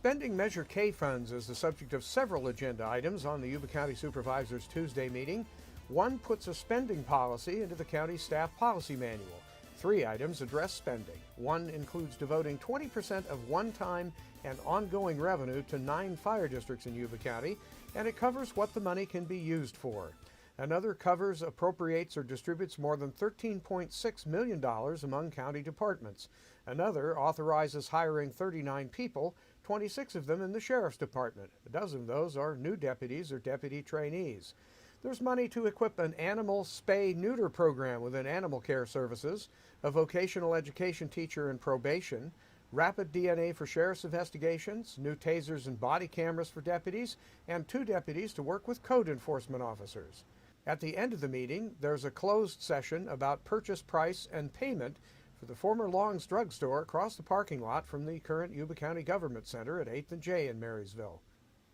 Spending Measure K funds is the subject of several agenda items on the Yuba County Supervisors Tuesday meeting. One puts a spending policy into the county staff policy manual. 3 items address spending. One includes devoting 20% of one-time and ongoing revenue to 9 fire districts in Yuba County, and it covers what the money can be used for. Another covers, appropriates, or distributes more than $13.6 million among county departments. Another authorizes hiring 39 people, 26 of them in the Sheriff's Department. A dozen of those are new deputies or deputy trainees. There's money to equip an animal spay-neuter program within Animal Care Services, a vocational education teacher in probation, rapid DNA for sheriff's investigations, new tasers and body cameras for deputies, and 2 deputies to work with code enforcement officers. At the end of the meeting, there's a closed session about purchase price and payment for the former Long's Drug Store across the parking lot from the current Yuba County Government Center at 8th and J in Marysville.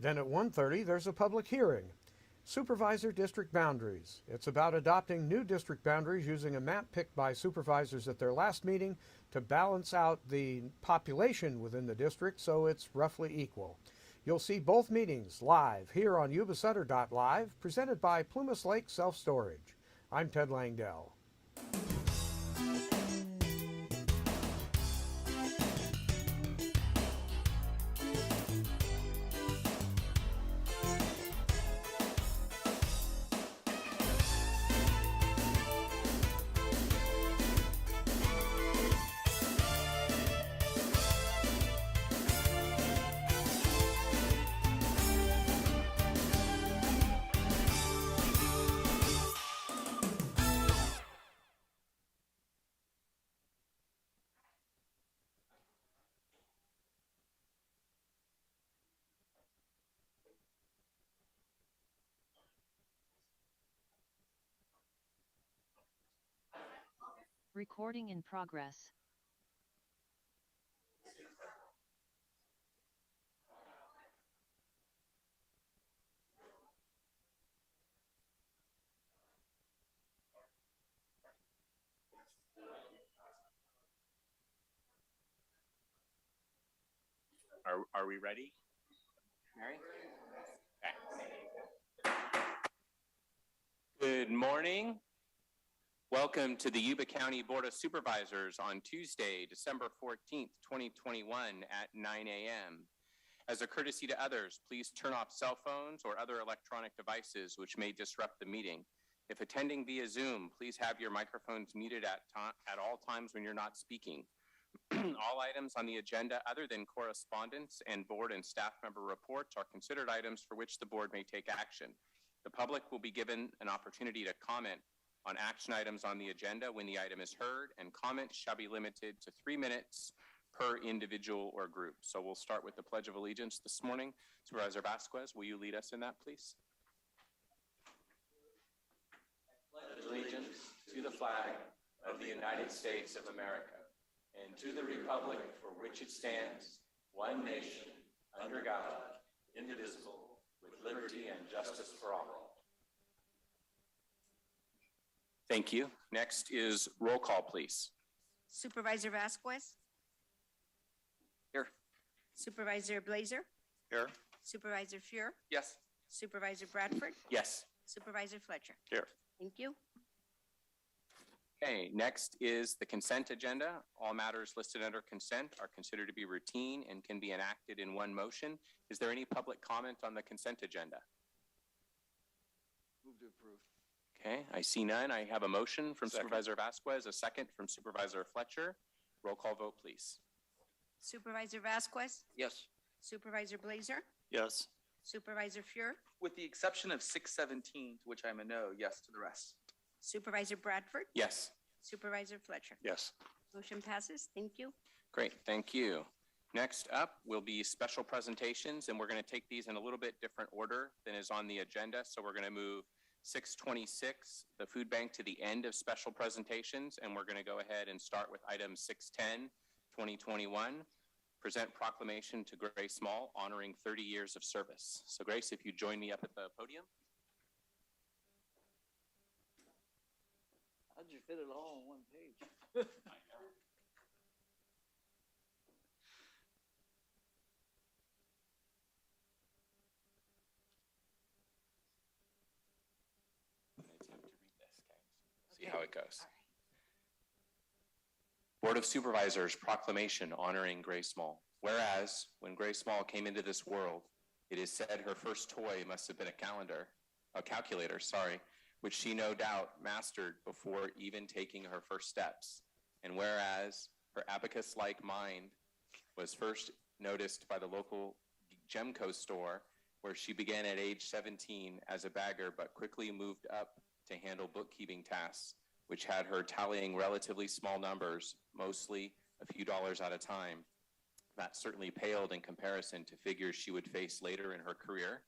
Then at 1:30, there's a public hearing. Supervisor District Boundaries. It's about adopting new district boundaries using a map picked by supervisors at their last meeting to balance out the population within the district so it's roughly equal. You'll see both meetings live here on Yuba-Sutter.live, presented by Plumas Lake Self-Storage. I'm Ted Langdell. Recording in progress. Are we ready? Mary? Okay. Good morning. Welcome to the Yuba County Board of Supervisors on Tuesday, December 14th, 2021 at 9 a.m. As a courtesy to others, please turn off cell phones or other electronic devices which may disrupt the meeting. If attending via Zoom, please have your microphones muted at all times when you're not speaking. All items on the agenda other than correspondence and board and staff member reports are considered items for which the board may take action. The public will be given an opportunity to comment on action items on the agenda when the item is heard, and comments shall be limited to 3 minutes per individual or group. So we'll start with the Pledge of Allegiance this morning. Supervisor Vasquez, will you lead us in that, please? I pledge allegiance to the flag of the United States of America and to the republic for which it stands, one nation, under God, indivisible, with liberty and justice for all. Thank you. Next is roll call, please. Supervisor Vasquez? Here. Supervisor Blazer? Here. Supervisor Fuhr? Yes. Supervisor Bradford? Yes. Supervisor Fletcher? Here. Thank you. Okay, next is the consent agenda. All matters listed under consent are considered to be routine and can be enacted in one motion. Is there any public comment on the consent agenda? Move to approve. Okay, I see none. I have a motion from Supervisor Vasquez, a second from Supervisor Fletcher. Roll call vote, please. Supervisor Vasquez? Yes. Supervisor Blazer? Yes. Supervisor Fuhr? With the exception of 617, to which I'm a no, yes to the rest. Supervisor Bradford? Yes. Supervisor Fletcher? Yes. Motion passes. Thank you. Great, thank you. Next up will be special presentations, and we're going to take these in a little bit different order than is on the agenda. So we're going to move 626, the food bank, to the end of special presentations, and we're going to go ahead and start with item 610, 2021, present proclamation to Grace Small, honoring 30 years of service. So Grace, if you join me up at the podium. How'd you fit it all on one page? See how it goes. Board of Supervisors proclamation honoring Grace Small. Whereas, when Grace Small came into this world, it is said her first toy must have been a calculator, which she no doubt mastered before even taking her first steps. And whereas her abacus-like mind was first noticed by the local Gemco store, where she began at age 17 as a bagger, but quickly moved up to handle bookkeeping tasks, which had her tallying relatively small numbers, mostly a few dollars at a time. That certainly paled in comparison to figures she would face later in her career.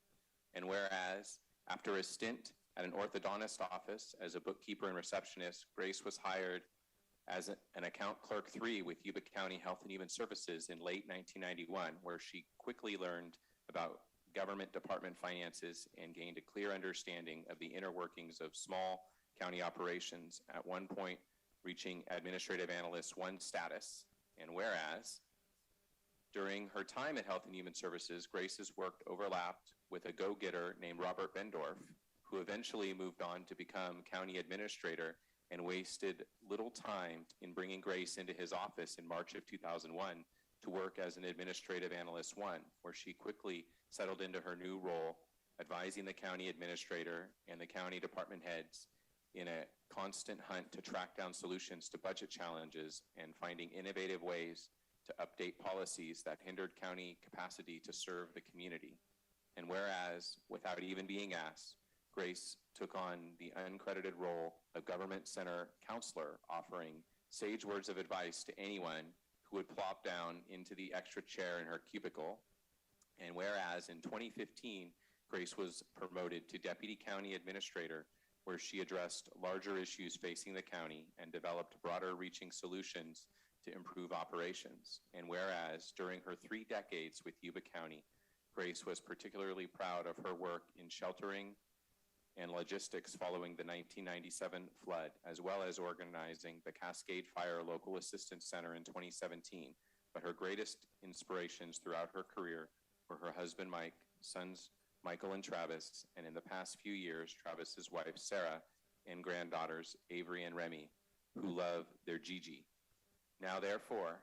And whereas, after a stint at an orthodontist office as a bookkeeper and receptionist, Grace was hired as an account clerk 3 with Yuba County Health and Human Services in late 1991, where she quickly learned about government department finances and gained a clear understanding of the inner workings of small county operations, at one point reaching Administrative Analyst 1 status. And whereas, during her time at Health and Human Services, Grace's work overlapped with a go-getter named Robert Bendorf, who eventually moved on to become county administrator and wasted little time in bringing Grace into his office in March of 2001 to work as an Administrative Analyst 1, where she quickly settled into her new role, advising the county administrator and the county department heads in a constant hunt to track down solutions to budget challenges and finding innovative ways to update policies that hindered county capacity to serve the community. And whereas, without even being asked, Grace took on the uncredited role of government center counselor, offering sage words of advice to anyone who would plop down into the extra chair in her cubicle. And whereas in 2015, Grace was promoted to deputy county administrator, where she addressed larger issues facing the county and developed broader reaching solutions to improve operations. And whereas during her 3 decades with Yuba County, Grace was particularly proud of her work in sheltering and logistics following the 1997 flood, as well as organizing the Cascade Fire Local Assistance Center in 2017. But her greatest inspirations throughout her career were her husband Mike, sons Michael and Travis, and in the past few years, Travis's wife Sarah and granddaughters Avery and Remy, who love their Gigi. Now therefore,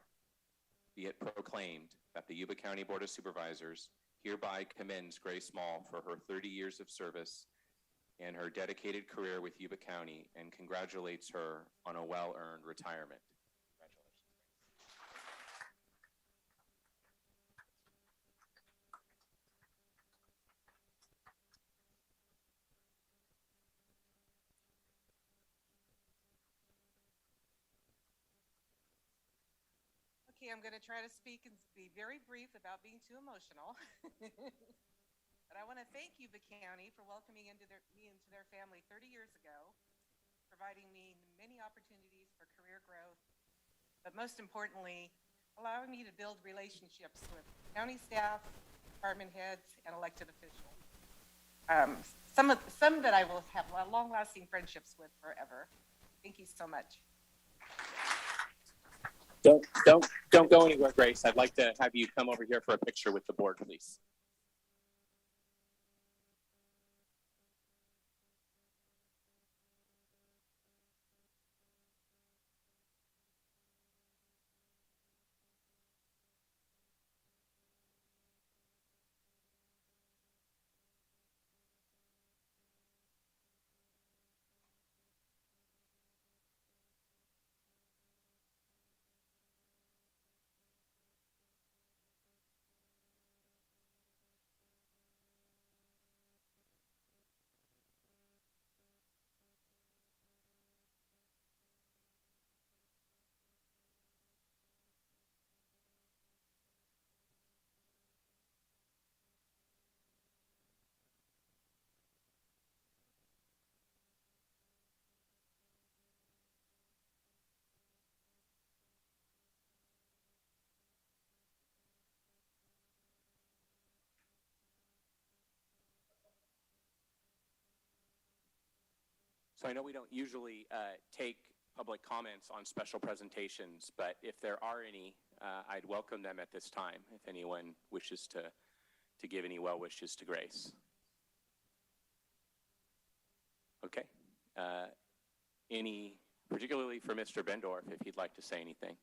be it proclaimed that the Yuba County Board of Supervisors hereby commends Grace Small for her 30 years of service and her dedicated career with Yuba County, and congratulates her on a well-earned retirement. Okay, I'm going to try to speak and be very brief without being too emotional. But I want to thank Yuba County for welcoming me into their family 30 years ago, providing me many opportunities for career growth, but most importantly, allowing me to build relationships with county staff, department heads, and elected officials. Some that I will have long-lasting friendships with forever. Thank you so much. Don't go anywhere, Grace. I'd like to have you come over here for a picture with the board, please. So I know we don't usually take public comments on special presentations, but if there are any, I'd welcome them at this time, if anyone wishes to give any well wishes to Grace. Okay. any, particularly for Mr. Bendorf, if he'd like to say anything.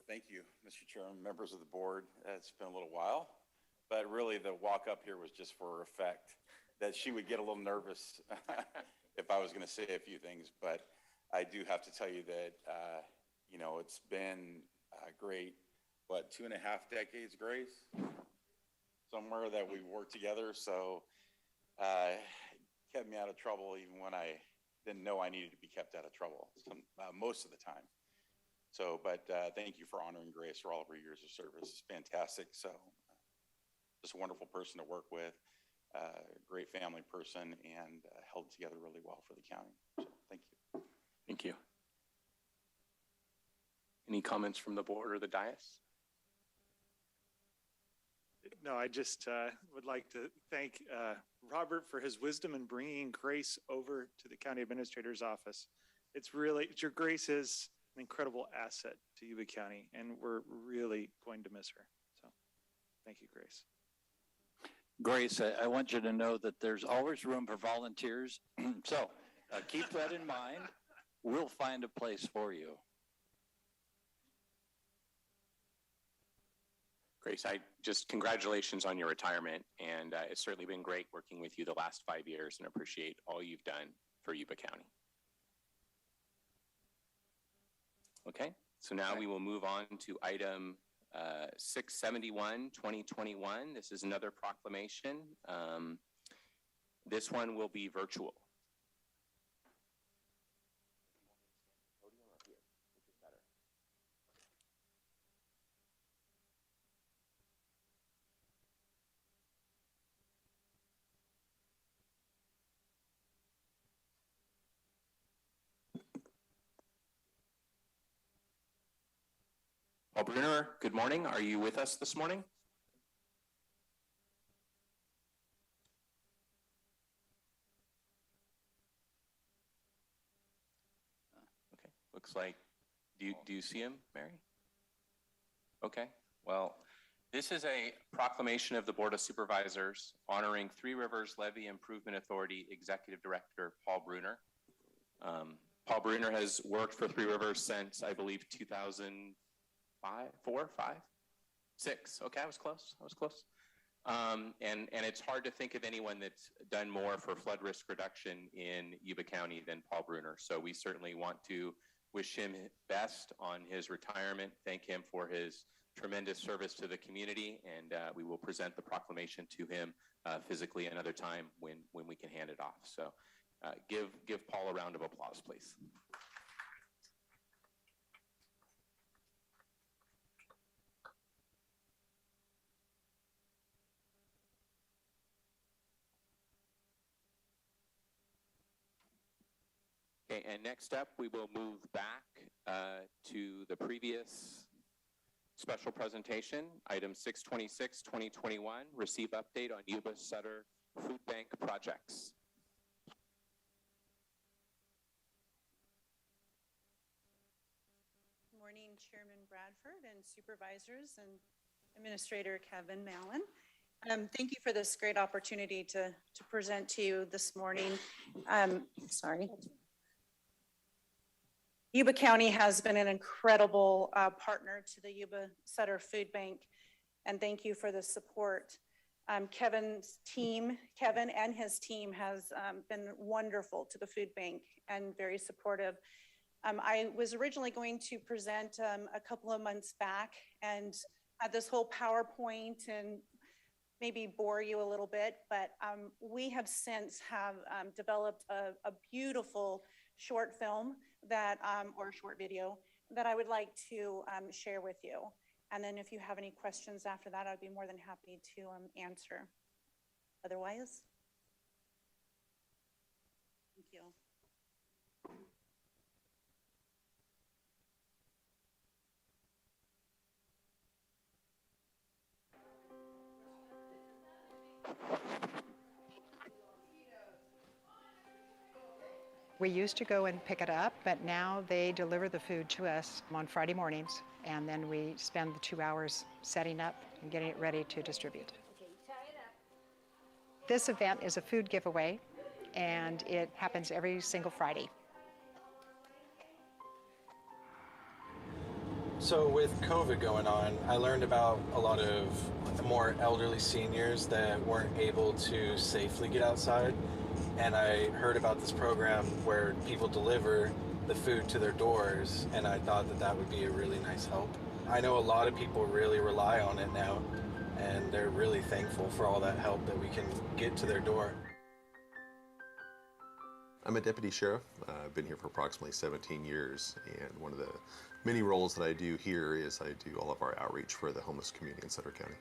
Thank you, Mr. Chairman, members of the board. It's been a little while, but really the walk up here was just for effect, that she would get a little nervous if I was going to say a few things. But I do have to tell you that, you know, it's been great, what, 2.5 decades, Grace? Somewhere that we've worked together. So kept me out of trouble even when I didn't know I needed to be kept out of trouble most of the time. So, but thank you for honoring Grace for all of her years of service. It's fantastic. So just a wonderful person to work with, great family person, and held together really well for the county. So thank you. Thank you. Any comments from the board or the dais? No, I just would like to thank Robert for his wisdom in bringing Grace over to the county administrator's office. Your Grace is an incredible asset to Yuba County, and we're really going to miss her. So thank you, Grace. Grace, I want you to know that there's always room for volunteers. So keep that in mind. We'll find a place for you. Grace, congratulations on your retirement, and it's certainly been great working with you the last 5 years, and appreciate all you've done for Yuba County. Okay, so now we will move on to item 671, 2021. This is another proclamation. This one will be virtual. Paul Brunner, good morning. Are you with us this morning? Okay, looks like, do you see him, Mary? Okay, well, this is a proclamation of the Board of Supervisors honoring Three Rivers Levee Improvement Authority Executive Director Paul Brunner. Paul Brunner has worked for Three Rivers since, I believe, 2005, 4, 5, 6. Okay, I was close. And it's hard to think of anyone that's done more for flood risk reduction in Yuba County than Paul Brunner. So we certainly want to wish him best on his retirement, thank him for his tremendous service to the community, and we will present the proclamation to him physically another time when we can hand it off. So give Paul a round of applause, please. Okay, and next up, we will move back to the previous special presentation, item 626, 2021, receive update on Yuba-Sutter food bank projects. Good morning, Chairman Bradford and Supervisors and Administrator Kevin Mallon. Thank you for this great opportunity to present to you this morning. Yuba County has been an incredible partner to the Yuba-Sutter Food Bank, and thank you for the support. Kevin and his team has been wonderful to the food bank and very supportive. I was originally going to present a couple of months back and had this whole PowerPoint and maybe bore you a little bit, but we have since developed a beautiful short film or short video that I would like to share with you. And then if you have any questions after that, I'd be more than happy to answer. Otherwise, thank you. We used to go and pick it up, but now they deliver the food to us on Friday mornings, and then we spend the 2 hours setting up and getting it ready to distribute. This event is a food giveaway, and it happens every single Friday. So with COVID going on, I learned about a lot of more elderly seniors that weren't able to safely get outside. And I heard about this program where people deliver the food to their doors, and I thought that that would be a really nice help. I know a lot of people really rely on it now, and they're really thankful for all that help that we can get to their door. I'm a deputy sheriff. I've been here for approximately 17 years, and one of the many roles that I do here is I do all of our outreach for the homeless community in Sutter County.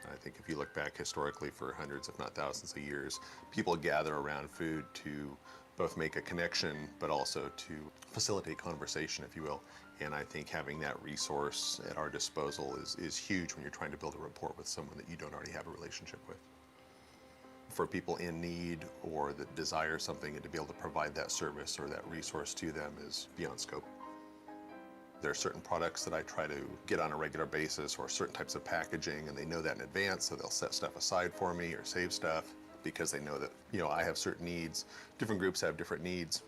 I think if you look back historically for hundreds, if not thousands of years, people gather around food to both make a connection, but also to facilitate conversation, if you will. And I think having that resource at our disposal is huge when you're trying to build a rapport with someone that you don't already have a relationship with. For people in need or that desire something, and to be able to provide that service or that resource to them is beyond scope. There are certain products that I try to get on a regular basis, or certain types of packaging, and they know that in advance, so they'll set stuff aside for me or save stuff because they know that, I have certain needs. Different groups have different needs,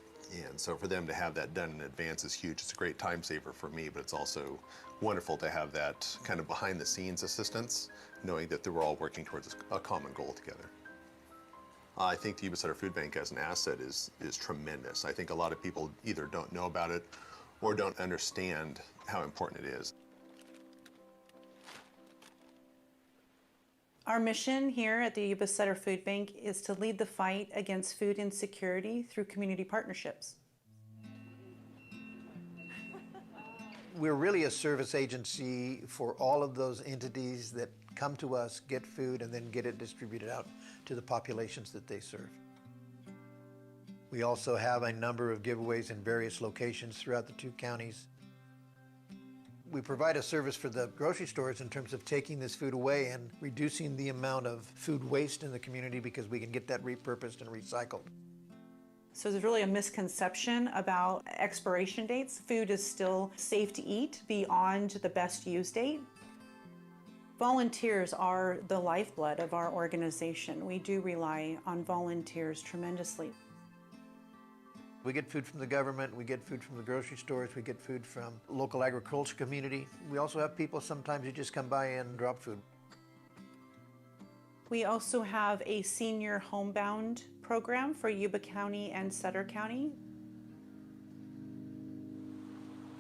and so for them to have that done in advance is huge. It's a great time saver for me, but it's also wonderful to have that kind of behind the scenes assistance, knowing that we're all working towards a common goal together. I think the Yuba-Sutter Food Bank as an asset is tremendous. I think a lot of people either don't know about it or don't understand how important it is. Our mission here at the Yuba-Sutter Food Bank is to lead the fight against food insecurity through community partnerships. We're really a service agency for all of those entities that come to us, get food, and then get it distributed out to the populations that they serve. We also have a number of giveaways in various locations throughout the 2 counties. We provide a service for the grocery stores in terms of taking this food away and reducing the amount of food waste in the community, because we can get that repurposed and recycled. So there's really a misconception about expiration dates. Food is still safe to eat beyond the best use date. Volunteers are the lifeblood of our organization. We do rely on volunteers tremendously. We get food from the government, we get food from the grocery stores, we get food from local agriculture community. We also have people sometimes who just come by and drop food. We also have a senior homebound program for Yuba County and Sutter County.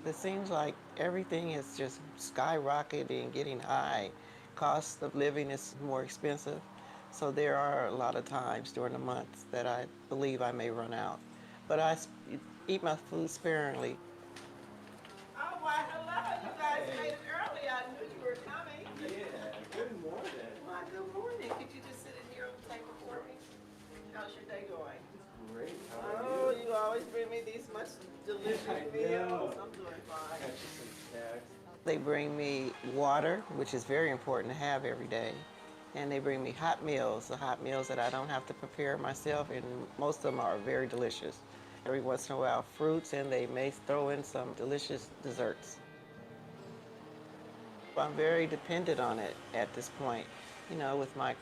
It seems like everything is just skyrocketing and getting high. Cost of living is more expensive. So there are a lot of times during the month that I believe I may run out. But I eat my food sparingly. Oh, why, hello. You guys made it early. I knew you were coming. Yeah, good morning. Why, good morning. Could you just sit in here on the table for me? How's your day going? Great. Oh, you always bring me these much delicious meals. I'm doing fine. Got you some snacks. They bring me water, which is very important to have every day. And they bring me hot meals, the hot meals that I don't have to prepare myself, and most of them are very delicious. Every once in a while, fruits, and they may throw in some delicious desserts. I'm very dependent on it at this point. With my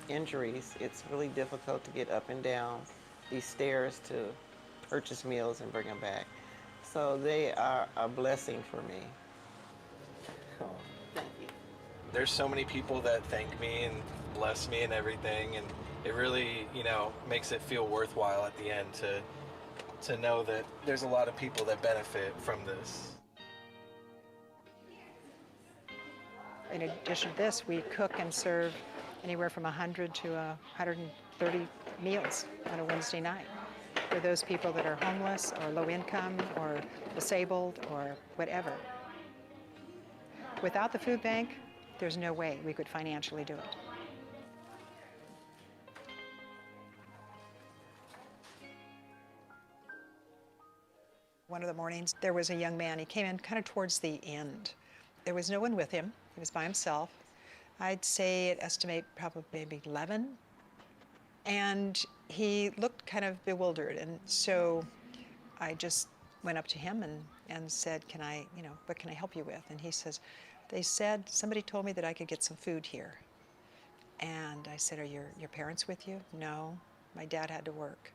injuries, it's really difficult to get up and down these stairs to purchase meals and bring them back. So they are a blessing for me. Thank you. There's so many people that thank me and bless me and everything, and it really, makes it feel worthwhile at the end to know that there's a lot of people that benefit from this. In addition to this, we cook and serve anywhere from 100 to 130 meals on a Wednesday night for those people that are homeless or low income or disabled or whatever. Without the food bank, there's no way we could financially do it. One of the mornings, there was a young man. He came in kind of towards the end. There was no one with him. He was by himself. I'd say, estimate probably maybe 11. And he looked kind of bewildered, and so I just went up to him and said, can I, what can I help you with? And he says, somebody told me that I could get some food here. And I said, are your parents with you? No, my dad had to work.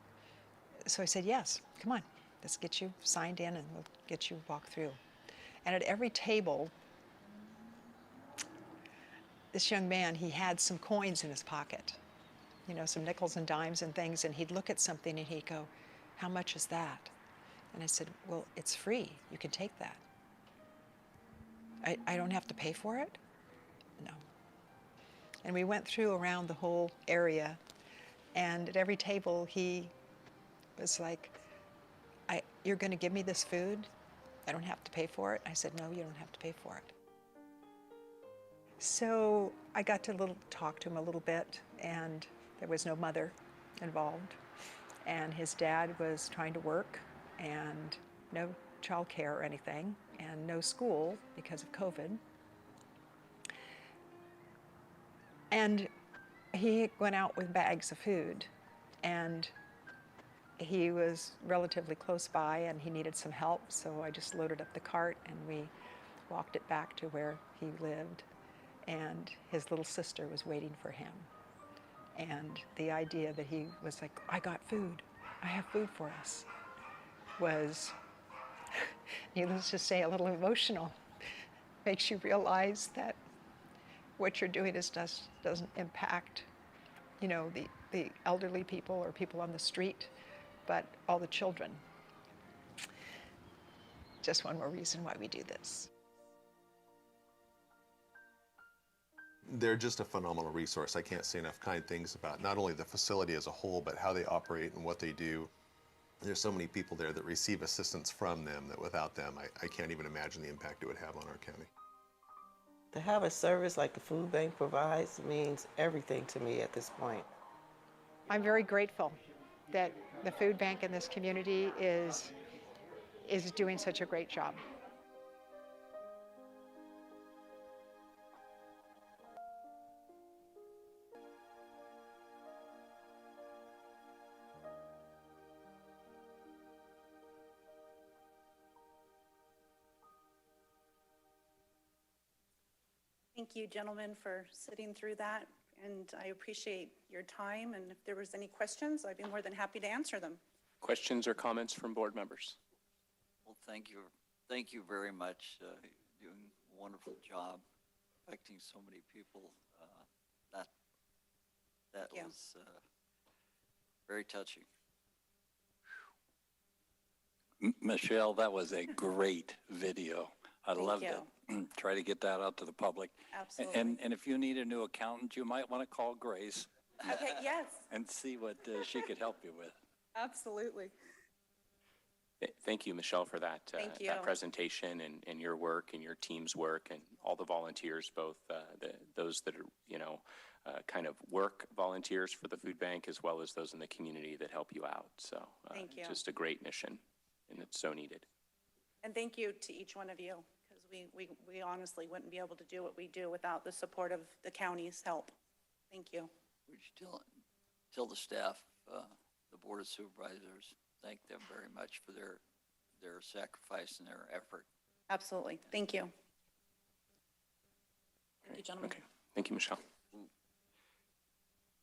So I said, yes, come on, let's get you signed in and we'll get you walked through. And at every table, this young man, he had some coins in his pocket, some nickels and dimes and things, and he'd look at something and he'd go, how much is that? And I said, well, it's free. You can take that. I don't have to pay for it? No. And we went through around the whole area, and at every table he was like, you're going to give me this food? I don't have to pay for it? I said, no, you don't have to pay for it. So I got to talk to him a little bit, and there was no mother involved. And his dad was trying to work, and no child care or anything, and no school because of COVID. And he went out with bags of food, and he was relatively close by, and he needed some help, so I just loaded up the cart, and we walked it back to where he lived. And his little sister was waiting for him. And the idea that he was like, I got food, I have food for us, was, needless to say, a little emotional. Makes you realize that what you're doing doesn't impact, the elderly people or people on the street, but all the children. Just one more reason why we do this. They're just a phenomenal resource. I can't say enough kind things about not only the facility as a whole, but how they operate and what they do. There's so many people there that receive assistance from them that without them, I can't even imagine the impact it would have on our county. To have a service like the food bank provides means everything to me at this point. I'm very grateful that the food bank in this community is doing such a great job. Thank you, gentlemen, for sitting through that, and I appreciate your time, and if there was any questions, I'd be more than happy to answer them. Questions or comments from board members? Well, thank you. Thank you very much. Doing a wonderful job, affecting so many people. That was very touching. Michelle, that was a great video. I loved it. Try to get that out to the public. Absolutely. And if you need a new accountant, you might want to call Grace. Okay, yes. And see what she could help you with. Absolutely. Thank you, Michelle, for that, Thank you. that presentation and your work and your team's work and all the volunteers, both those that are, kind of work volunteers for the food bank, as well as those in the community that help you out. So Thank you. Just a great mission, and it's so needed. And thank you to each one of you, because we honestly wouldn't be able to do what we do without the support of the county's help. Thank you. We should tell the staff, the Board of Supervisors, thank them very much for their sacrifice and their effort. Absolutely. Thank you. Thank you, gentlemen. Okay. Thank you, Michelle.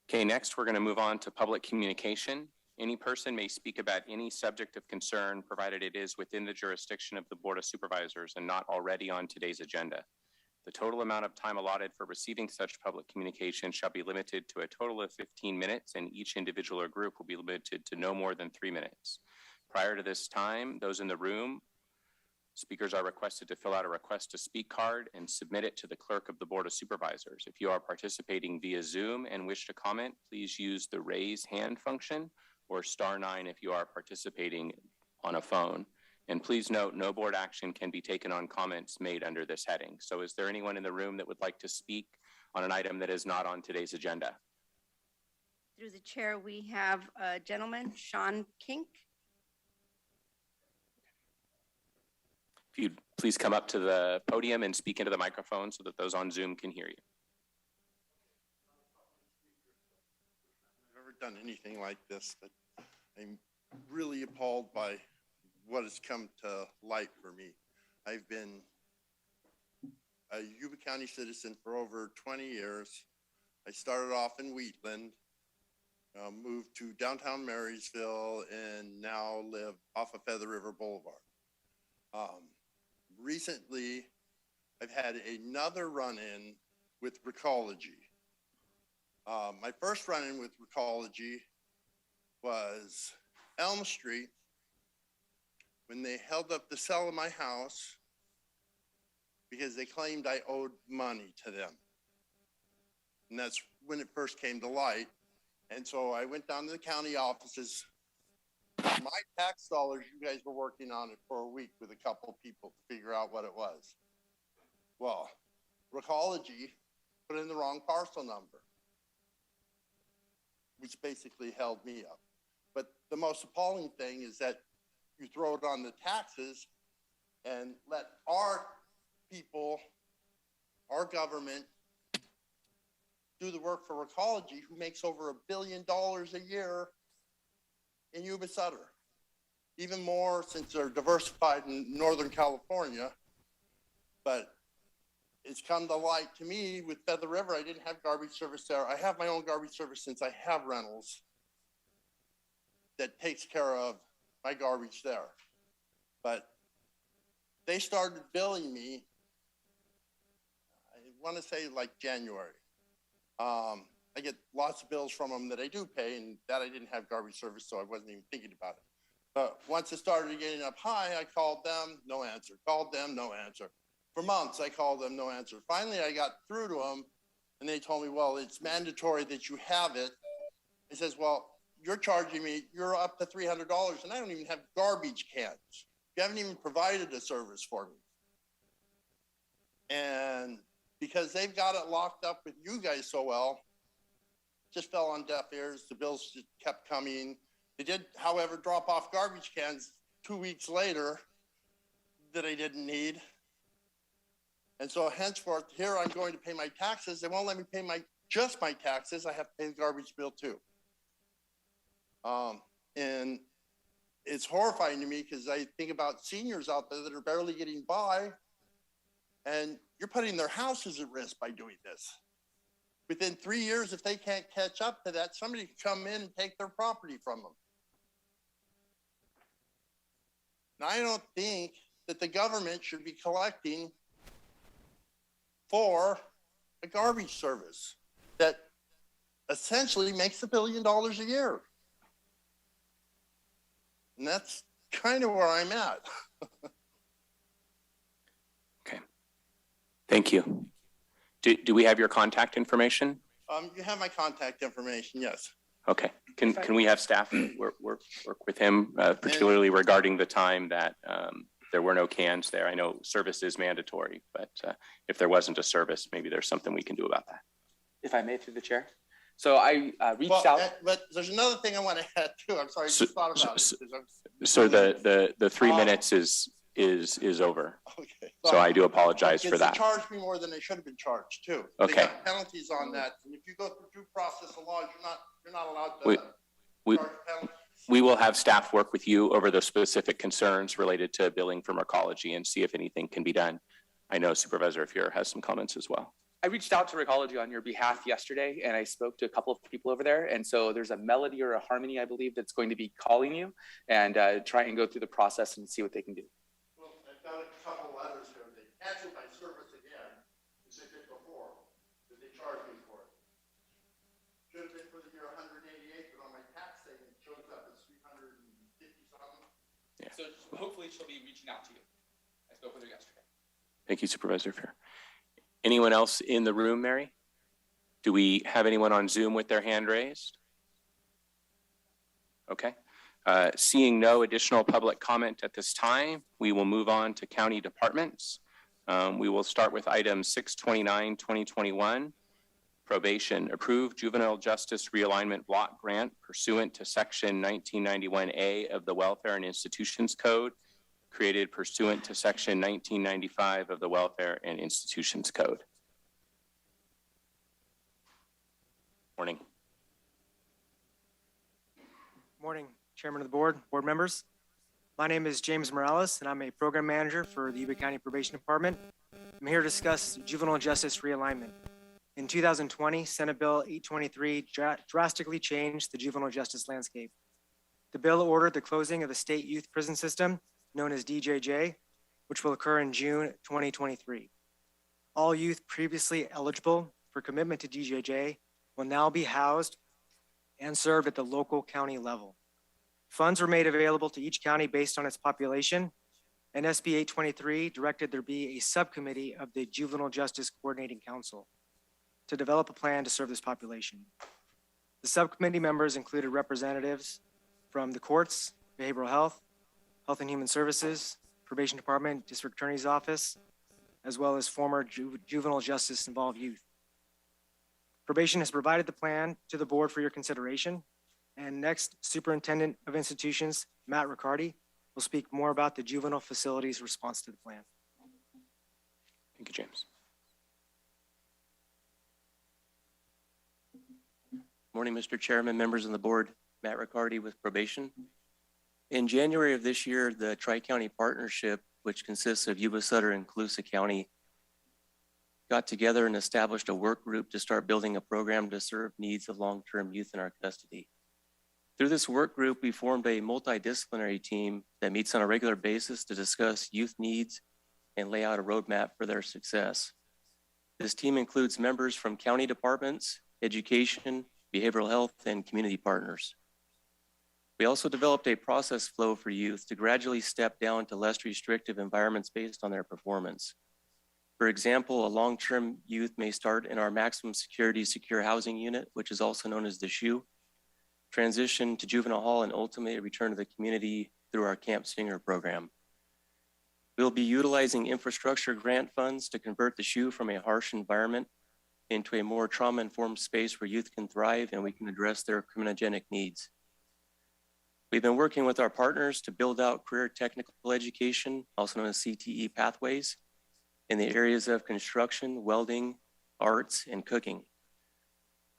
Okay, next we're going to move on to public communication. Any person may speak about any subject of concern, provided it is within the jurisdiction of the Board of Supervisors and not already on today's agenda. The total amount of time allotted for receiving such public communication shall be limited to a total of 15 minutes, and each individual or group will be limited to no more than 3 minutes. Prior to this time, those in the room, speakers are requested to fill out a request to speak card and submit it to the clerk of the Board of Supervisors. If you are participating via Zoom and wish to comment, please use the raise hand function, or *9 if you are participating on a phone. And please note, no board action can be taken on comments made under this heading. So is there anyone in the room that would like to speak on an item that is not on today's agenda? Through the chair, we have a gentleman, Sean Kink. If you'd please come up to the podium and speak into the microphone so that those on Zoom can hear you. I've ever done anything like this, but I'm really appalled by what has come to light for me. I've been a Yuba County citizen for over 20 years. I started off in Wheatland, moved to downtown Marysville, and now live off of Feather River Boulevard. Recently, I've had another run-in with Recology. My first run-in with Recology was Elm Street when they held up the sale of my house because they claimed I owed money to them. And that's when it first came to light. And so I went down to the county offices. My tax dollars, you guys were working on it for a week with a couple people to figure out what it was. Well, Recology put in the wrong parcel number, which basically held me up. But the most appalling thing is that you throw it on the taxes and let our people, our government, do the work for Recology, who makes over $1 billion a year in Yuba-Sutter. Even more since they're diversified in Northern California. But it's come to light to me with Feather River. I didn't have garbage service there. I have my own garbage service since I have rentals that takes care of my garbage there. But they started billing me, I want to say like January. I get lots of bills from them that I do pay, and that I didn't have garbage service, so I wasn't even thinking about it. But once it started getting up high, I called them, no answer. Called them, no answer. For months, I called them, no answer. Finally, I got through to them, and they told me, well, it's mandatory that you have it. He says, well, you're charging me, you're up to $300, and I don't even have garbage cans. You haven't even provided a service for me. And because they've got it locked up with you guys so well, just fell on deaf ears. The bills just kept coming. They did, however, drop off garbage cans 2 weeks later that I didn't need. And so henceforth, here I'm going to pay my taxes. They won't let me pay just my taxes. I have to pay the garbage bill too. And it's horrifying to me because I think about seniors out there that are barely getting by, and you're putting their houses at risk by doing this. Within 3 years, if they can't catch up to that, somebody can come in and take their property from them. Now, I don't think that the government should be collecting for a garbage service that essentially makes $1 billion a year. And that's kind of where I'm at. Okay. Thank you. Do we have your contact information? You have my contact information, yes. Okay. Can we have staff work with him, particularly regarding the time that there were no cans there? I know service is mandatory, but if there wasn't a service, maybe there's something we can do about that. If I may, through the chair. So I reached out. But there's another thing I want to add too. I'm sorry, I just thought about it. So the 3 minutes is over. Okay. So I do apologize for that. They charged me more than they should have been charged too. Okay. They got penalties on that, and if you go through due process of law, you're not allowed to charge penalties. We will have staff work with you over the specific concerns related to billing from Recology and see if anything can be done. I know Supervisor Fuhrer has some comments as well. I reached out to Recology on your behalf yesterday, and I spoke to a couple of people over there. And so there's a melody or a harmony, I believe, that's going to be calling you and try and go through the process and see what they can do. Well, I've got a couple letters here. They canceled my service again, as they did before, that they charged me for it. Should have been for the year 188, but on my tax statement, it shows up as 350 something. Yeah. So hopefully she'll be reaching out to you. I spoke with her yesterday. Thank you, Supervisor Fuhrer. Anyone else in the room, Mary? Do we have anyone on Zoom with their hand raised? Okay. Seeing no additional public comment at this time, we will move on to county departments. We will start with item 629, 2021. Probation, approved juvenile justice realignment block grant pursuant to section 1991A of the Welfare and Institutions Code, created pursuant to section 1995 of the Welfare and Institutions Code. Morning. morning, Chairman of the Board, board members. My name is James Morales, and I'm a program manager for the Yuba County Probation Department. I'm here to discuss juvenile justice realignment. In 2020, Senate Bill 823 drastically changed the juvenile justice landscape. The bill ordered the closing of the state youth prison system, known as DJJ, which will occur in June 2023. All youth previously eligible for commitment to DJJ will now be housed and served at the local county level. Funds were made available to each county based on its population, and SB 823 directed there be a subcommittee of the Juvenile Justice Coordinating Council to develop a plan to serve this population. The subcommittee members included representatives from the courts, behavioral health, health and human services, probation department, district attorney's office, as well as former juvenile justice involved youth. Probation has provided the plan to the board for your consideration. And next, Superintendent of Institutions, Matt Riccardi, will speak more about the juvenile facilities response to the plan. Thank you, James. Morning, Mr. Chairman, members of the board. Matt Riccardi with Probation. In January of this year, the Tri-County Partnership, which consists of Yuba-Sutter and Colusa County, got together and established a work group to start building a program to serve needs of long-term youth in our custody. Through this work group, we formed a multidisciplinary team that meets on a regular basis to discuss youth needs and lay out a roadmap for their success. This team includes members from county departments, education, behavioral health, and community partners. We also developed a process flow for youth to gradually step down to less restrictive environments based on their performance. For example, a long-term youth may start in our maximum security secure housing unit, which is also known as the SHU, transition to juvenile hall, and ultimately return to the community through our Camp Singer program. We'll be utilizing infrastructure grant funds to convert the SHU from a harsh environment into a more trauma-informed space where youth can thrive and we can address their criminogenic needs. We've been working with our partners to build out career technical education, also known as CTE pathways, in the areas of construction, welding, arts, and cooking.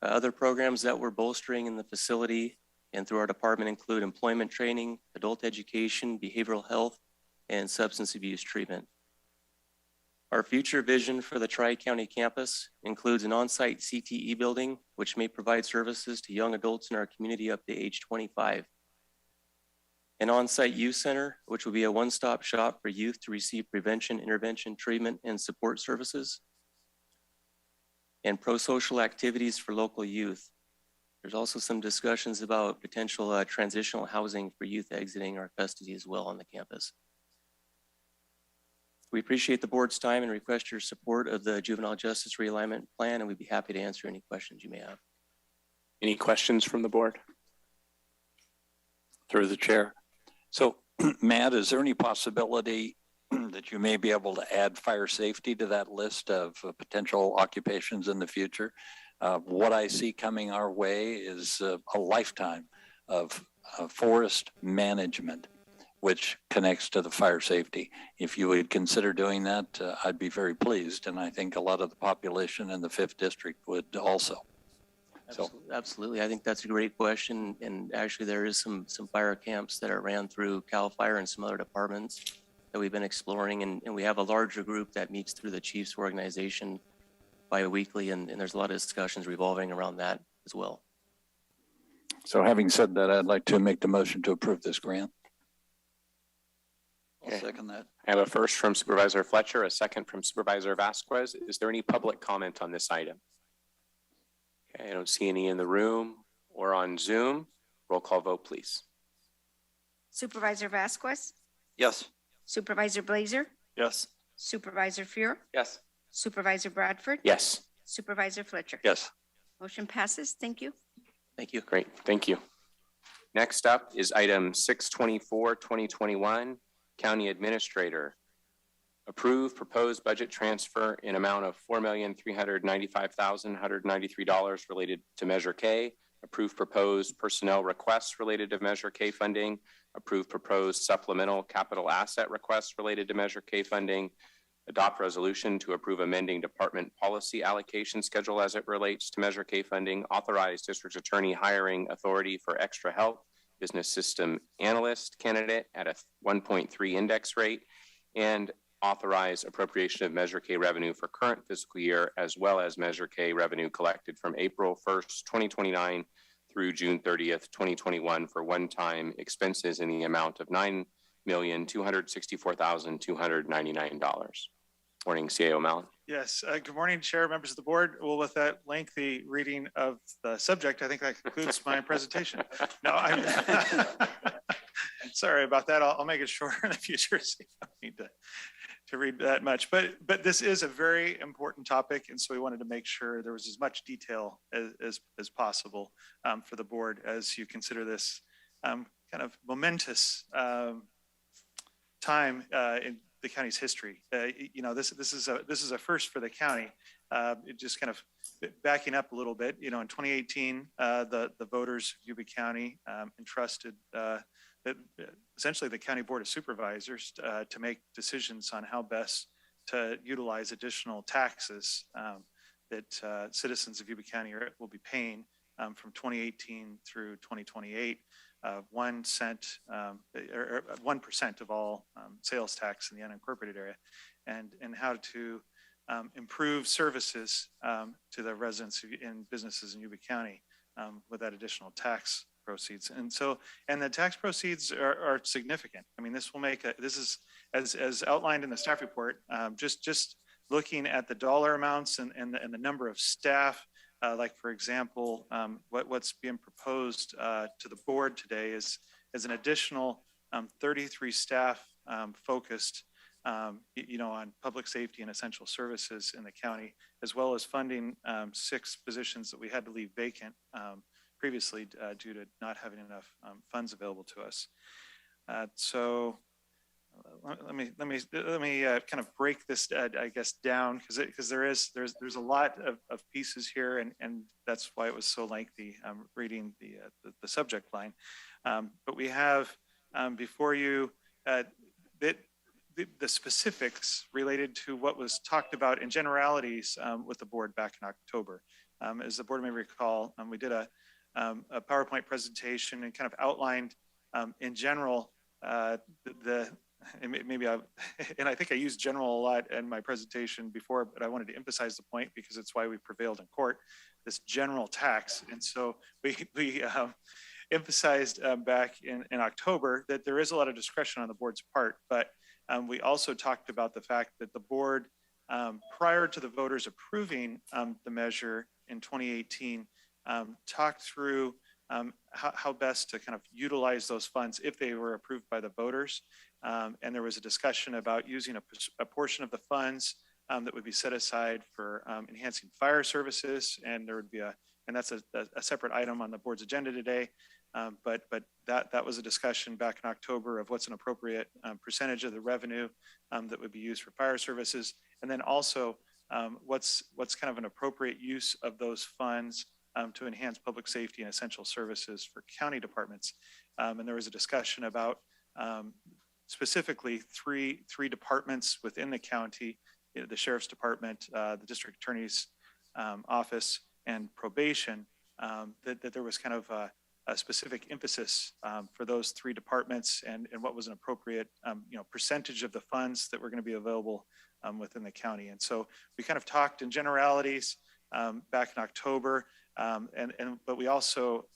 Other programs that we're bolstering in the facility and through our department include employment training, adult education, behavioral health, and substance abuse treatment. Our future vision for the Tri-County campus includes an on-site CTE building, which may provide services to young adults in our community up to age 25. An on-site youth center, which will be a one-stop shop for youth to receive prevention, intervention, treatment, and support services. And pro-social activities for local youth. There's also some discussions about potential transitional housing for youth exiting our custody as well on the campus. We appreciate the board's time and request your support of the Juvenile Justice Realignment Plan, and we'd be happy to answer any questions you may have. Any questions from the board? Through the chair. So, Matt, is there any possibility that you may be able to add fire safety to that list of potential occupations in the future? What I see coming our way is a lifetime of forest management, which connects to the fire safety. If you would consider doing that, I'd be very pleased. And I think a lot of the population in the 5th District would also. Absolutely. I think that's a great question. And actually there is some fire camps that are ran through CAL FIRE and some other departments that we've been exploring. And we have a larger group that meets through the chief's organization bi-weekly. And there's a lot of discussions revolving around that as well. So having said that, I'd like to make the motion to approve this grant. Okay. I'll second that. I have a first from Supervisor Fletcher, a second from Supervisor Vasquez. Is there any public comment on this item? Okay, I don't see any in the room or on Zoom. Roll call vote, please. Supervisor Vasquez, Yes. Supervisor Blazer, Yes. Supervisor Fuhr, Yes. Supervisor Bradford, Yes. Supervisor Fletcher. Yes. Motion passes. Thank you. Thank you. Great, thank you. Next up is item 624, 2021, County Administrator. Approve proposed budget transfer in amount of $4,395,193 related to Measure K. Approve proposed personnel requests related to Measure K funding. Approve proposed supplemental capital asset requests related to Measure K funding. Adopt resolution to approve amending department policy allocation schedule as it relates to Measure K funding. Authorize district attorney hiring authority for extra help business system analyst candidate at a 1.3 index rate, and authorize appropriation of Measure K revenue for current fiscal year, as well as Measure K revenue collected from April 1st, 2029 through June 30th, 2021 for one-time expenses in the amount of $9,264,299. Morning, CAO Mallon. Yes, good morning, Chair, members of the board. Well, with that lengthy reading of the subject, I think that concludes my presentation. No, I'm sorry about that. I'll make it shorter in the future, so you don't need to read that much. But this is a very important topic, and so we wanted to make sure there was as much detail as possible for the board as you consider this kind of momentous time in the county's history. This is a first for the county. It just kind of backing up a little bit. In 2018, the voters of Yuba County entrusted essentially the County Board of Supervisors to make decisions on how best to utilize additional taxes that citizens of Yuba County will be paying from 2018 through 2028. 1 cent or 1% of all sales tax in the unincorporated area, and how to improve services to the residents and businesses in Yuba County with that additional tax proceeds. And the tax proceeds are significant. I mean, this will make this is as outlined in the staff report. Just looking at the dollar amounts and the number of staff. Like, for example, what's being proposed to the board today is an additional 33 staff focused, on public safety and essential services in the county, as well as funding 6 positions that we had to leave vacant previously due to not having enough funds available to us. Let me kind of break this, I guess, down because there's a lot of pieces here, and that's why it was so lengthy reading the subject line. But we have before you the specifics related to what was talked about in generalities with the board back in October. As the board may recall, we did a PowerPoint presentation and kind of outlined in general and I think I used general a lot in my presentation before, but I wanted to emphasize the point because it's why we prevailed in court, this general tax. And so we emphasized back in October that there is a lot of discretion on the board's part, but we also talked about the fact that the board, prior to the voters approving the measure in 2018, talked through how best to kind of utilize those funds if they were approved by the voters. And there was a discussion about using a portion of the funds that would be set aside for enhancing fire services, and there would be and that's a separate item on the board's agenda today. But that was a discussion back in October of what's an appropriate percentage of the revenue that would be used for fire services, and then also what's kind of an appropriate use of those funds to enhance public safety and essential services for county departments. And there was a discussion about specifically three departments within the county, the Sheriff's Department, the District Attorney's Office, and Probation, that there was kind of a specific emphasis for those 3 departments and what was an appropriate percentage of the funds that were going to be available within the county. And so we kind of talked in generalities back in October, but we also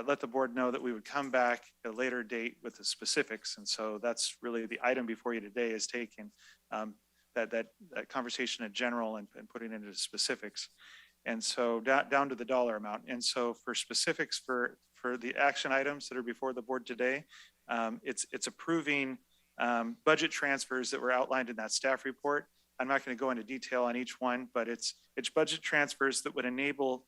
let the board know that we would come back at a later date with the specifics. And so that's really the item before you today, is taking that conversation in general and putting it into specifics. And so down to the dollar amount. And so for specifics for the action items that are before the board today, it's approving budget transfers that were outlined in that staff report. I'm not going to go into detail on each one, but it's budget transfers that would enable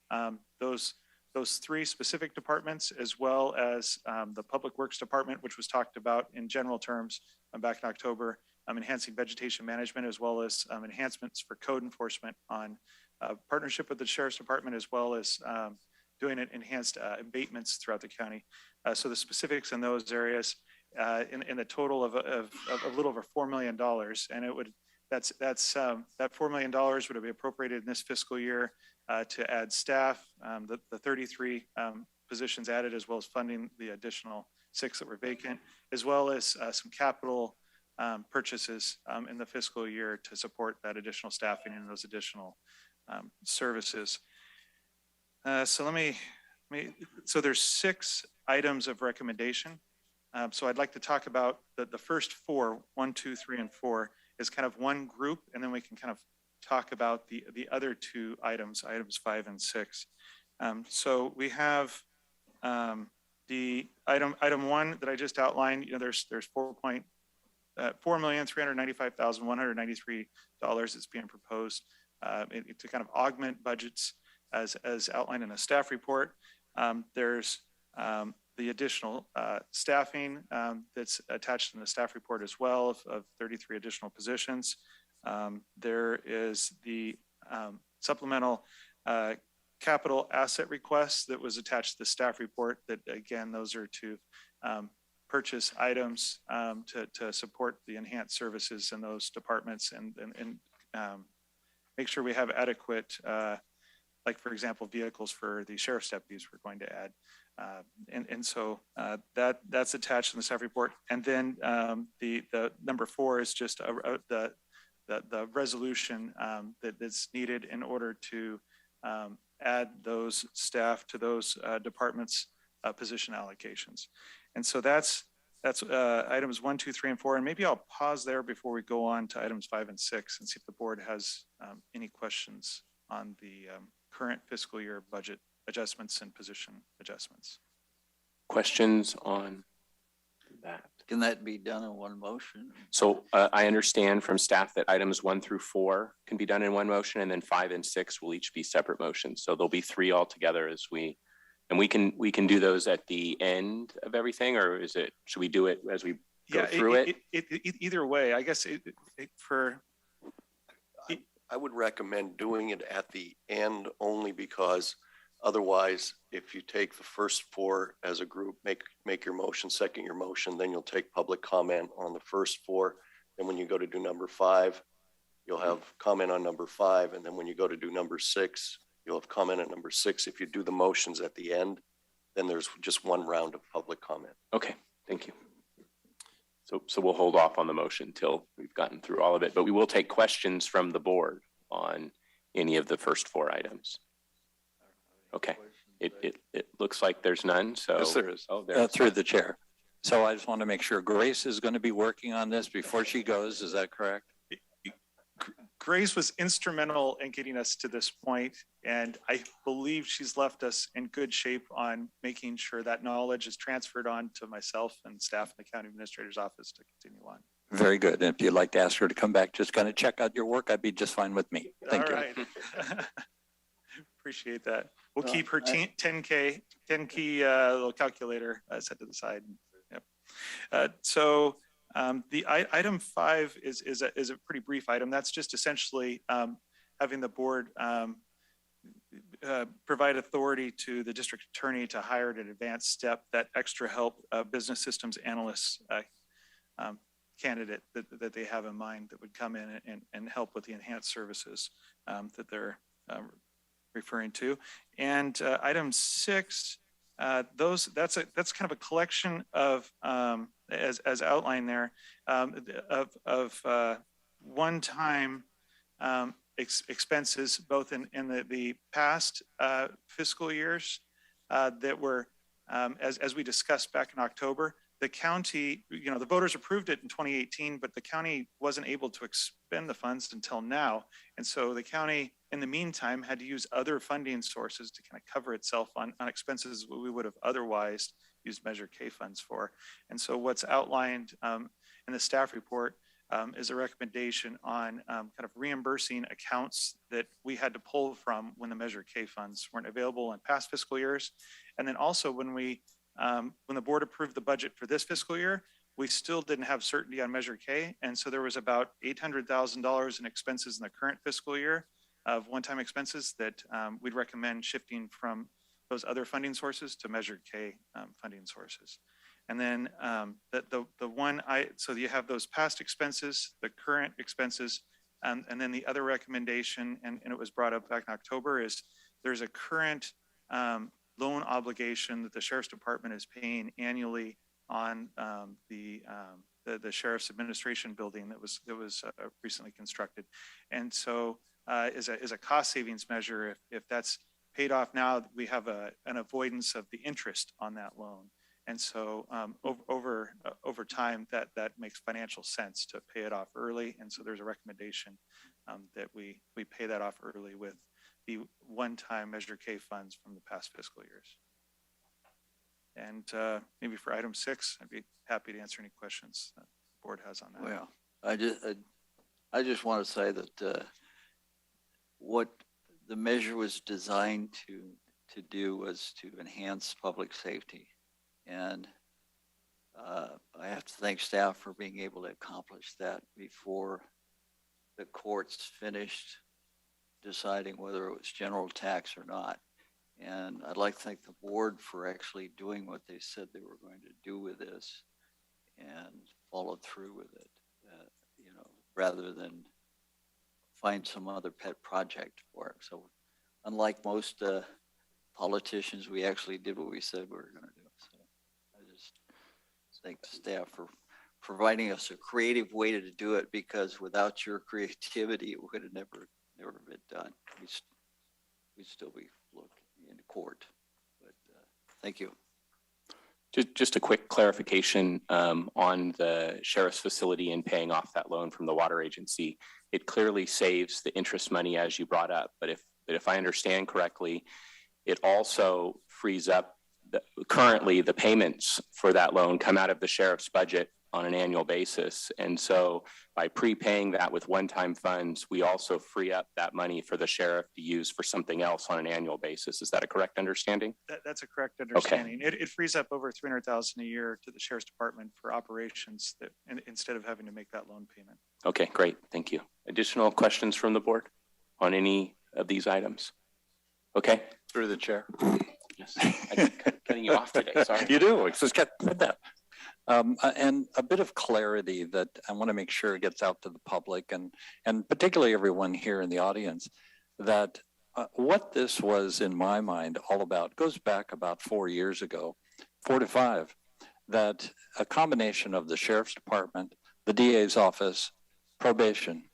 those 3 specific departments, as well as the Public Works Department, which was talked about in general terms back in October, enhancing vegetation management, as well as enhancements for code enforcement on partnership with the Sheriff's Department, as well as doing enhanced abatements throughout the county. So the specifics in those areas, in the total of a little over $4 million, and it would that $4 million would be appropriated in this fiscal year to add staff. The 33 positions added, as well as funding the additional 6 that were vacant, as well as some capital purchases in the fiscal year to support that additional staffing and those additional services. So so there's 6 items of recommendation. So I'd like to talk about the first 4, 1, 2, 3, and 4 is kind of one group, and then we can kind of talk about the other 2 items 5 and 6. So we have the item 1 that I just outlined. You know, there's $4,395,193 that's being proposed to kind of augment budgets as outlined in a staff report. There's the additional staffing that's attached in the staff report as well of 33 additional positions. There is the supplemental capital asset request that was attached to the staff report that, again, those are to purchase items to support the enhanced services in those departments and make sure we have adequate, like, for example, vehicles for the sheriff's deputies we're going to add. So that's attached in the staff report. And then the number 4 is just the resolution that's needed in order to add those staff to those departments' position allocations. And so that's items 1, 2, 3, and 4. And maybe I'll pause there before we go on to items 5 and 6 and see if the board has any questions on the current fiscal year budget adjustments and position adjustments. Questions on that? Can that be done in one motion? So I understand from staff that items 1 through 4 can be done in one motion, and then 5 and 6 will each be separate motions. So there'll be 3 altogether we can do those at the end of everything, or should we do it as we go through it? Either way, I guess I would recommend doing it at the end only because otherwise, if you take the first 4 as a group, make your motion, second your motion, then you'll take public comment on the first 4. And when you go to do number 5, you'll have comment on number 5. And then when you go to do number 6, you'll have comment on number 6. If you do the motions at the end, then there's just one round of public comment. Okay, thank you. So we'll hold off on the motion till we've gotten through all of it, but we will take questions from the board on any of the first 4 items. Okay, it looks like there's none, so. Yes, there is. Oh, there. Through the chair. So I just want to make sure Grace is going to be working on this before she goes. Is that correct? Grace was instrumental in getting us to this point, and I believe she's left us in good shape on making sure that knowledge is transferred on to myself and staff in the county administrator's office to continue on. Very good. And if you'd like to ask her to come back, just kind of check out your work, I'd be just fine with me. Thank you. All right. Appreciate that. We'll keep her 10 key little calculator set to the side. Yep. So the item 5 is a pretty brief item. That's just essentially having the board provide authority to the district attorney to hire at an advanced step that extra help business systems analysts candidate that they have in mind that would come in and help with the enhanced services that they're referring to. And item 6, that's kind of a collection of as outlined there of one-time expenses both in the past fiscal years that were as we discussed back in October. The county, the voters approved it in 2018, but the county wasn't able to expend the funds until now. And so the county, in the meantime, had to use other funding sources to kind of cover itself on expenses we would have otherwise used Measure K funds for. And so what's outlined in the staff report is a recommendation on kind of reimbursing accounts that we had to pull from when the Measure K funds weren't available in past fiscal years. And then also when the board approved the budget for this fiscal year, we still didn't have certainty on Measure K. And so there was about $800,000 in expenses in the current fiscal year of one-time expenses that we'd recommend shifting from those other funding sources to Measure K funding sources. And then so you have those past expenses, the current expenses, and then the other recommendation, and it was brought up back in October, is there's a current loan obligation that the Sheriff's Department is paying annually on the Sheriff's Administration building that was recently constructed. And so as a cost savings measure, if that's paid off now, we have an avoidance of the interest on that loan. And so over time, that makes financial sense to pay it off early. And so there's a recommendation that we pay that off early with the one-time Measure K funds from the past fiscal years. And maybe for item 6, I'd be happy to answer any questions that the board has on that. Well, I just want to say that what the measure was designed to do was to enhance public safety. And I have to thank staff for being able to accomplish that before the courts finished deciding whether it was general tax or not. And I'd like to thank the board for actually doing what they said they were going to do with this and followed through with it, you know, rather than find some other pet project for it. So unlike most politicians, we actually did what we said we were going to do. So I just thank the staff for providing us a creative way to do it, because without your creativity, it would have never been done. We'd still be looking in court. But thank you. Just a quick clarification on the sheriff's facility and paying off that loan from the water agency. It clearly saves the interest money, as you brought up, but if I understand correctly, it also frees up currently the payments for that loan come out of the sheriff's budget on an annual basis. And so by prepaying that with one-time funds, we also free up that money for the sheriff to use for something else on an annual basis. Is that a correct understanding? That's a correct understanding. Okay. It frees up over $300,000 a year to the Sheriff's Department for operations that instead of having to make that loan payment. Okay, great. Thank you. Additional questions from the board on any of these items? Okay. Through the chair. Yes. I'm cutting you off today. Sorry. You do. It's just get that. And a bit of clarity that I want to make sure gets out to the public and particularly everyone here in the audience, that what this was in my mind all about goes back about 4 years ago, 4 to 5, that a combination of the Sheriff's Department, the DA's office, probation,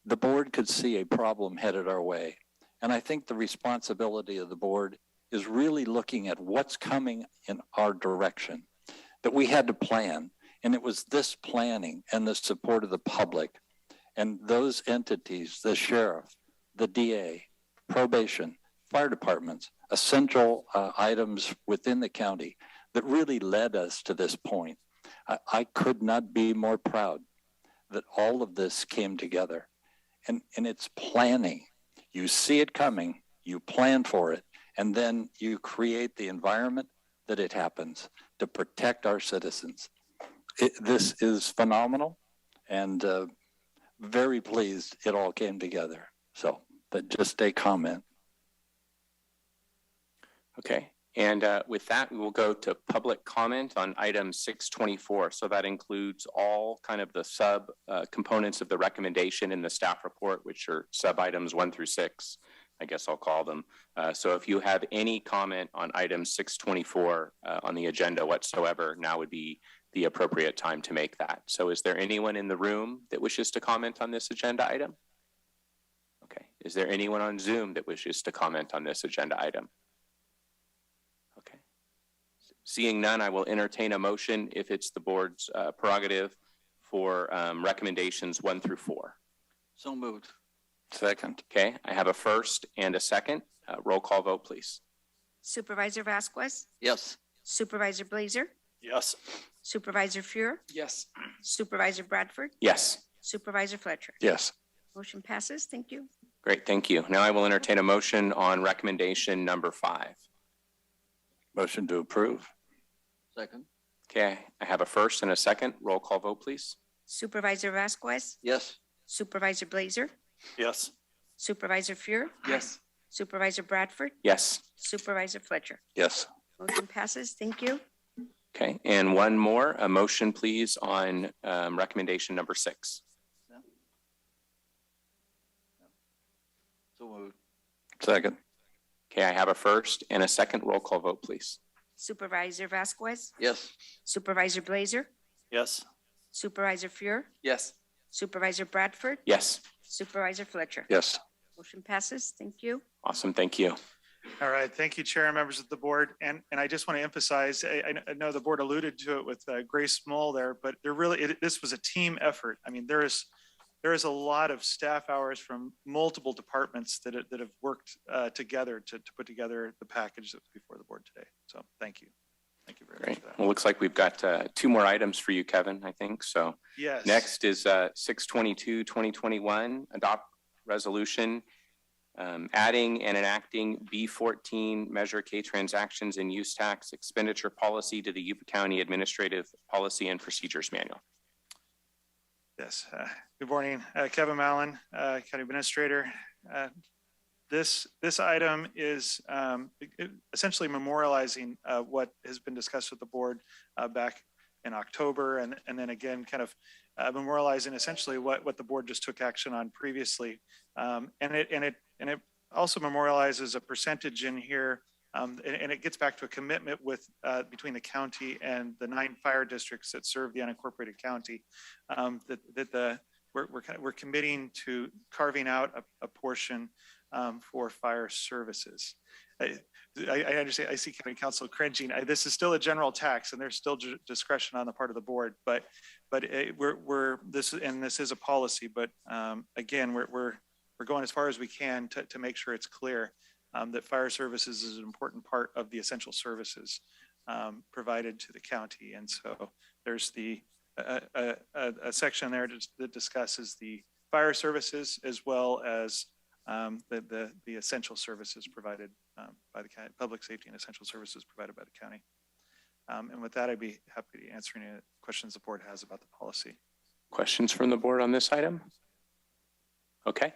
the board could see a problem headed our way. And I think the responsibility of the board is really looking at what's coming in our direction, that we had to plan. And it was this planning and the support of the public and those entities, the sheriff, the DA, probation, fire departments, essential items within the county that really led us to this point. I could not be more proud that all of this came together. And it's planning. You see it coming, you plan for it, and then you create the environment that it happens to protect our citizens. This is phenomenal, and very pleased it all came together. So, but just a comment. Okay, and with that, we will go to public comment on item 624. So that includes all kind of the sub components of the recommendation in the staff report, which are sub items 1 through 6. I guess I'll call them. So if you have any comment on item 624 on the agenda whatsoever, now would be the appropriate time to make that. So is there anyone in the room that wishes to comment on this agenda item? Okay. Is there anyone on Zoom that wishes to comment on this agenda item? Okay. Seeing none, I will entertain a motion if it's the board's prerogative for recommendations 1 through 4. So moved. Second. Okay, I have a first and a second. Roll call vote, please. Supervisor Vasquez, Yes. Supervisor Blazer, Yes. Supervisor Fuhr, Yes. Supervisor Bradford, Yes. Supervisor Fletcher. Yes. Motion passes. Thank you. Great, thank you. Now I will entertain a motion on recommendation number 5. Motion to approve. Second. Okay, I have a first and a second. Roll call vote, please. Supervisor Vasquez, Yes. Supervisor Blazer, Yes. Supervisor Fuhr, Yes. Supervisor Bradford, Yes. Supervisor Fletcher. Yes. Motion passes. Thank you. Okay, and one more, a motion please on recommendation number 6. So moved. Second. Okay, I have a first and a second. Roll call vote, please. Supervisor Vasquez, Yes. Supervisor Blazer, Yes. Supervisor Fuhr, Yes. Supervisor Bradford, Yes. Supervisor Fletcher. Yes. Motion passes. Thank you. Awesome. Thank you. All right, thank you, Chair and members of the board. And I just want to emphasize, I know the board alluded to it with Grace Small there, but this was a team effort. I mean, there is a lot of staff hours from multiple departments that have worked together to put together the package that's before the board today. So thank you. Thank you very much Great. for that. Well, looks like we've got two more items for you, Kevin, I think. So Yes. next is 6/22/2021, adopt resolution adding and enacting B14 Measure K transactions and use tax expenditure policy to the Yuba County Administrative Policy and Procedures Manual. Yes. Good morning, Kevin Mallon, County Administrator. This item is essentially memorializing what has been discussed with the board back in October, and then again, kind of memorializing essentially what the board just took action on previously, and it also memorializes a percentage in here, and it gets back to a commitment with between the county and the 9 fire districts that serve the unincorporated county, we're committing to carving out a portion for fire services. I understand. I see County Council cringing. This is still a general tax, and there's still discretion on the part of the board. But this is a policy. But again, we're going as far as we can to make sure it's clear that fire services is an important part of the essential services provided to the county. And so there's a section there that discusses the fire services as well as the essential services provided by the county, public safety and essential services provided by the county. And with that, I'd be happy to answer any questions the board has about the policy. Questions from the board on this item? Okay.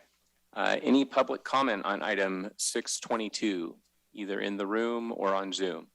Any public comment on item 6/22, either in the room or on Zoom?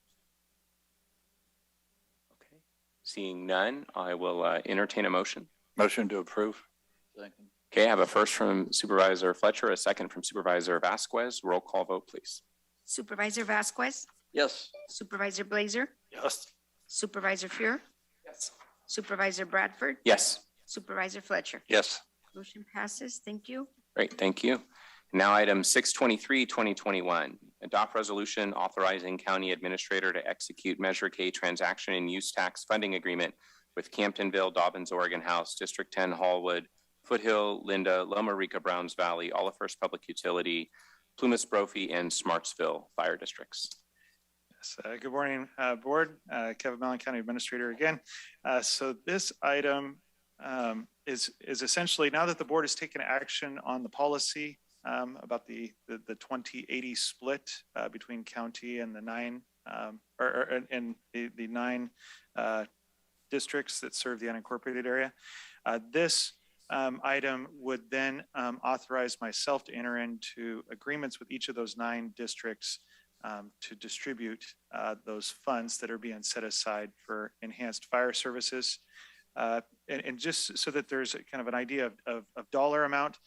Okay. Seeing none, I will entertain a motion. Motion to approve. Second. Okay, I have a first from Supervisor Fletcher, a second from Supervisor Vasquez. Roll call vote, please. Supervisor Vasquez, Yes. Supervisor Blazer, Yes. Supervisor Fuhr, Yes. Supervisor Bradford, Yes. Supervisor Fletcher. Yes. Motion passes. Thank you. Great, thank you. Now item 6/23/2021, adopt resolution authorizing county administrator to execute Measure K transaction and use tax funding agreement with Camptonville, Dobbins, Oregon House, District 10, Hallwood, Foothill, Linda, Loma Rica, Browns Valley, Olive First Public Utility, Plumas, Brophy, and Smartsville fire districts. Yes, good morning, board. Kevin Mallon, County Administrator again. So this item is essentially, now that the board has taken action on the policy about the 20/80 split between county and the 9 the 9 districts that serve the unincorporated area, this item would then authorize myself to enter into agreements with each of those 9 districts to distribute those funds that are being set aside for enhanced fire services. And just so that there's a kind of an idea of dollar amount,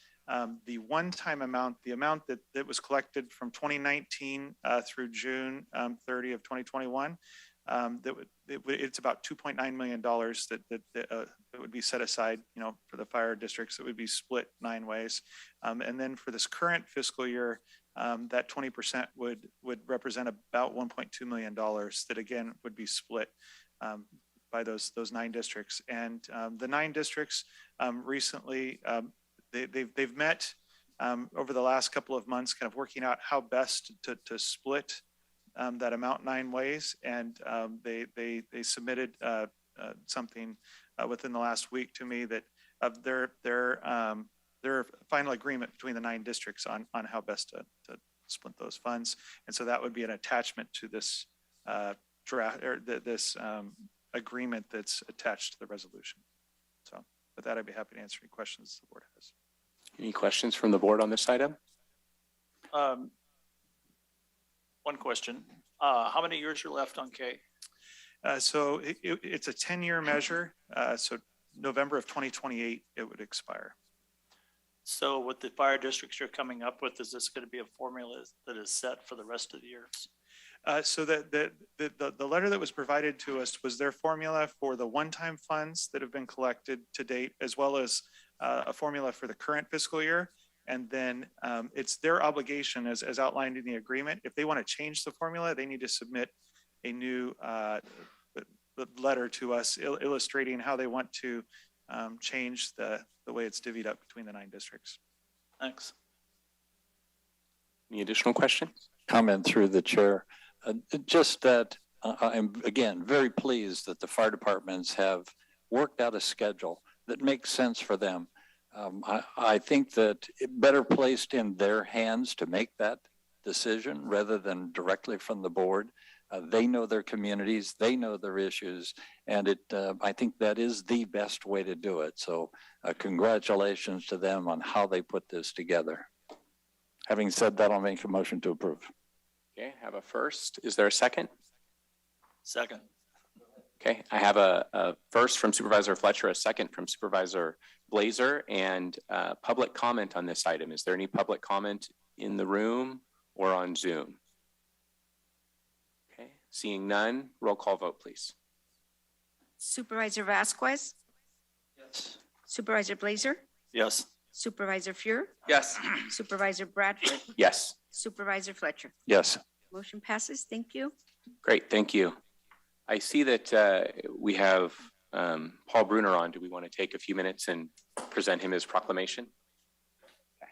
the one-time amount, the amount that was collected from 2019 through June 30 of 2021, it's about $2.9 million that would be set aside, for the fire districts. It would be split 9 ways. And then for this current fiscal year, that 20% would represent about $1.2 million that again would be split by those 9 districts. And the 9 districts recently, they've met over the last couple of months, kind of working out how best to split that amount 9 ways. And they submitted something within the last week to me that of their final agreement between the 9 districts on how best to split those funds. And so that would be an attachment to this draft or this agreement that's attached to the resolution. So with that, I'd be happy to answer any questions the board has. Any questions from the board on this item? One question. How many years are left on K? So it's a 10-year measure. So November of 2028, it would expire. So with the fire districts you're coming up with, is this going to be a formula that is set for the rest of the years? So the letter that was provided to us was their formula for the one-time funds that have been collected to date, as well as a formula for the current fiscal year. And then it's their obligation, as outlined in the agreement. If they want to change the formula, they need to submit a new letter to us illustrating how they want to change the way it's divvied up between the 9 districts. Thanks. Any additional questions? Comment through the chair. Just that I'm, again, very pleased that the fire departments have worked out a schedule that makes sense for them. I think that it better placed in their hands to make that decision rather than directly from the board. They know their communities, they know their issues, and I think that is the best way to do it. So congratulations to them on how they put this together. Having said that, I'll make a motion to approve. Okay, I have a first. Is there a second? Second. Okay, I have a first from Supervisor Fletcher, a second from Supervisor Blazer, and public comment on this item. Is there any public comment in the room or on Zoom? Okay, seeing none, roll call vote, please. Supervisor Vasquez? Yes. Supervisor Blazer? Yes. Supervisor Fuhr? Yes. Supervisor Bradford? Yes. Supervisor Fletcher? Yes. Motion passes. Thank you. Great, thank you. I see that we have Paul Bruner on. Do we want to take a few minutes and present him his proclamation? Okay.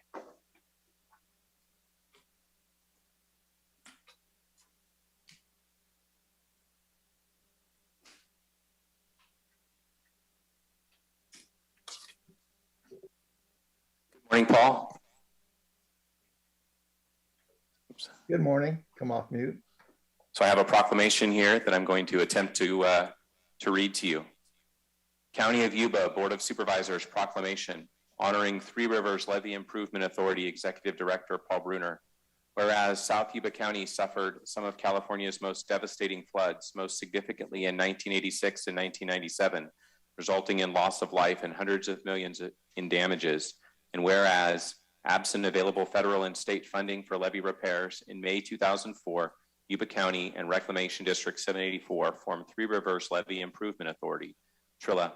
Good morning, Paul. Oops. Good morning. Come off mute. So I have a proclamation here that I'm going to attempt to read to you. County of Yuba Board of Supervisors proclamation honoring Three Rivers Levee Improvement Authority Executive Director Paul Bruner. Whereas South Yuba County suffered some of California's most devastating floods, most significantly in 1986 and 1997, resulting in loss of life and hundreds of millions in damages. And whereas absent available federal and state funding for levee repairs, in May 2004, Yuba County and Reclamation District 784 formed Three Rivers Levee Improvement Authority, TRILA,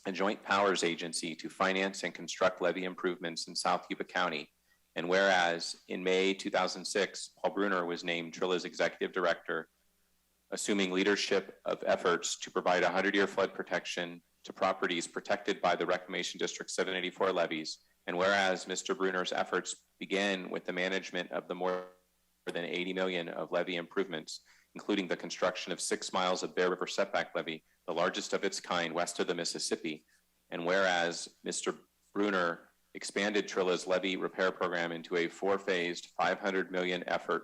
a joint powers agency to finance and construct levee improvements in South Yuba County. And whereas in May 2006, Paul Bruner was named TRILA's executive director, assuming leadership of efforts to provide 100-year flood protection to properties protected by the Reclamation District 784 levees. And whereas Mr. Bruner's efforts began with the management of the more than 80 million of levee improvements, including the construction of 6 miles of Bear River Setback Levee, the largest of its kind west of the Mississippi. And whereas Mr. Bruner expanded TRILA's levee repair program into a 4-phased, $500 million effort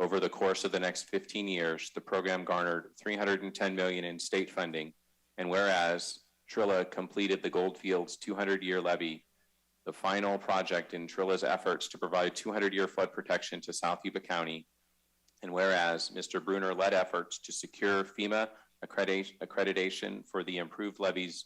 over the course of the next 15 years, the program garnered $310 million in state funding. And whereas TRILA completed the Goldfields 200-year levee, the final project in TRILA's efforts to provide 200-year flood protection to South Yuba County. And whereas Mr. Bruner led efforts to secure FEMA accreditation for the improved levees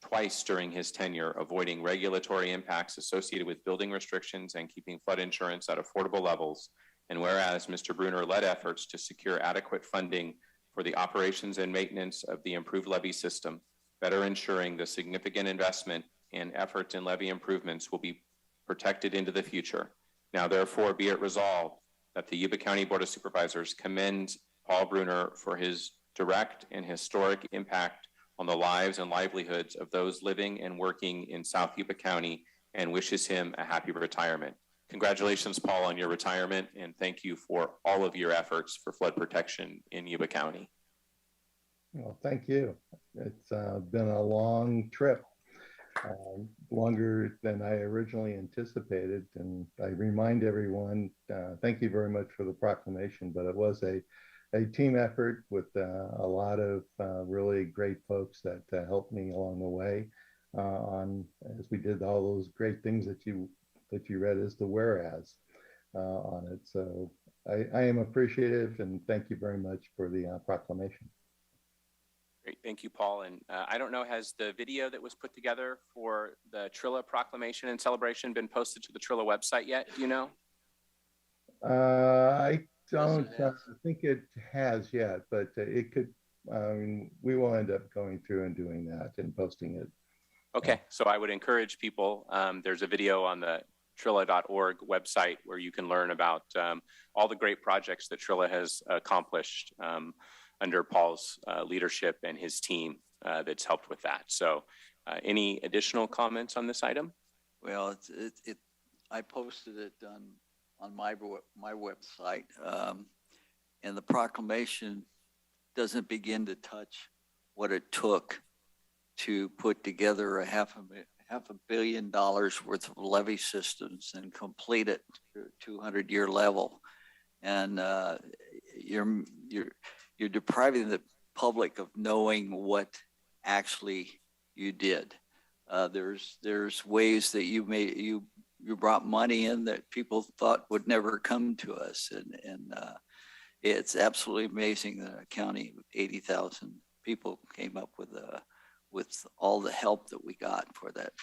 twice during his tenure, avoiding regulatory impacts associated with building restrictions and keeping flood insurance at affordable levels. And whereas Mr. Bruner led efforts to secure adequate funding for the operations and maintenance of the improved levee system, better ensuring the significant investment and efforts in levee improvements will be protected into the future. Now, therefore, be it resolved that the Yuba County Board of Supervisors commends Paul Bruner for his direct and historic impact on the lives and livelihoods of those living and working in South Yuba County and wishes him a happy retirement. Congratulations, Paul, on your retirement, and thank you for all of your efforts for flood protection in Yuba County. Well, thank you. It's been a long trip. Longer than I originally anticipated. And I remind everyone, thank you very much for the proclamation, but it was a team effort with a lot of really great folks that helped me along the way as we did all those great things that you read as the whereas on it. So I am appreciative and thank you very much for the proclamation. Great, thank you, Paul. And I don't know, has the video that was put together for the Trilla proclamation and celebration been posted to the Trilla website yet? Do you know? I don't think it has yet, but it could. We will end up going through and doing that and posting it. Okay, so I would encourage people, there's a video on the Trilla.org website where you can learn about all the great projects that Trilla has accomplished under Paul's leadership and his team that's helped with that. So any additional comments on this item? Well, I posted it on my website, and the proclamation doesn't begin to touch what it took to put together a half a billion dollars worth of levee systems and complete it to 200-year level. And you're depriving the public of knowing what actually you did. There's ways that you brought money in that people thought would never come to us, and it's absolutely amazing that a county with 80,000 people came up with all the help that we got for that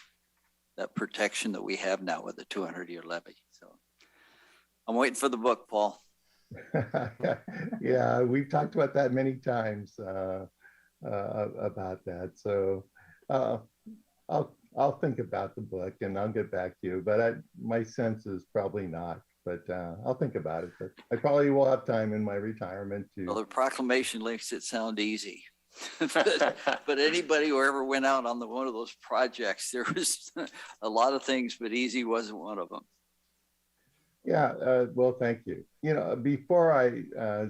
protection that we have now with the 200-year levee. So I'm waiting for the book, Paul. Yeah, we've talked about that many times about that. So I'll think about the book and I'll get back to you. But my sense is probably not. But I'll think about it. But I probably will have time in my retirement to. Well, the proclamation makes it sound easy. but anybody who ever went out on one of those projects, there was a lot of things, but easy wasn't one of them. Yeah, well, thank you. Before I I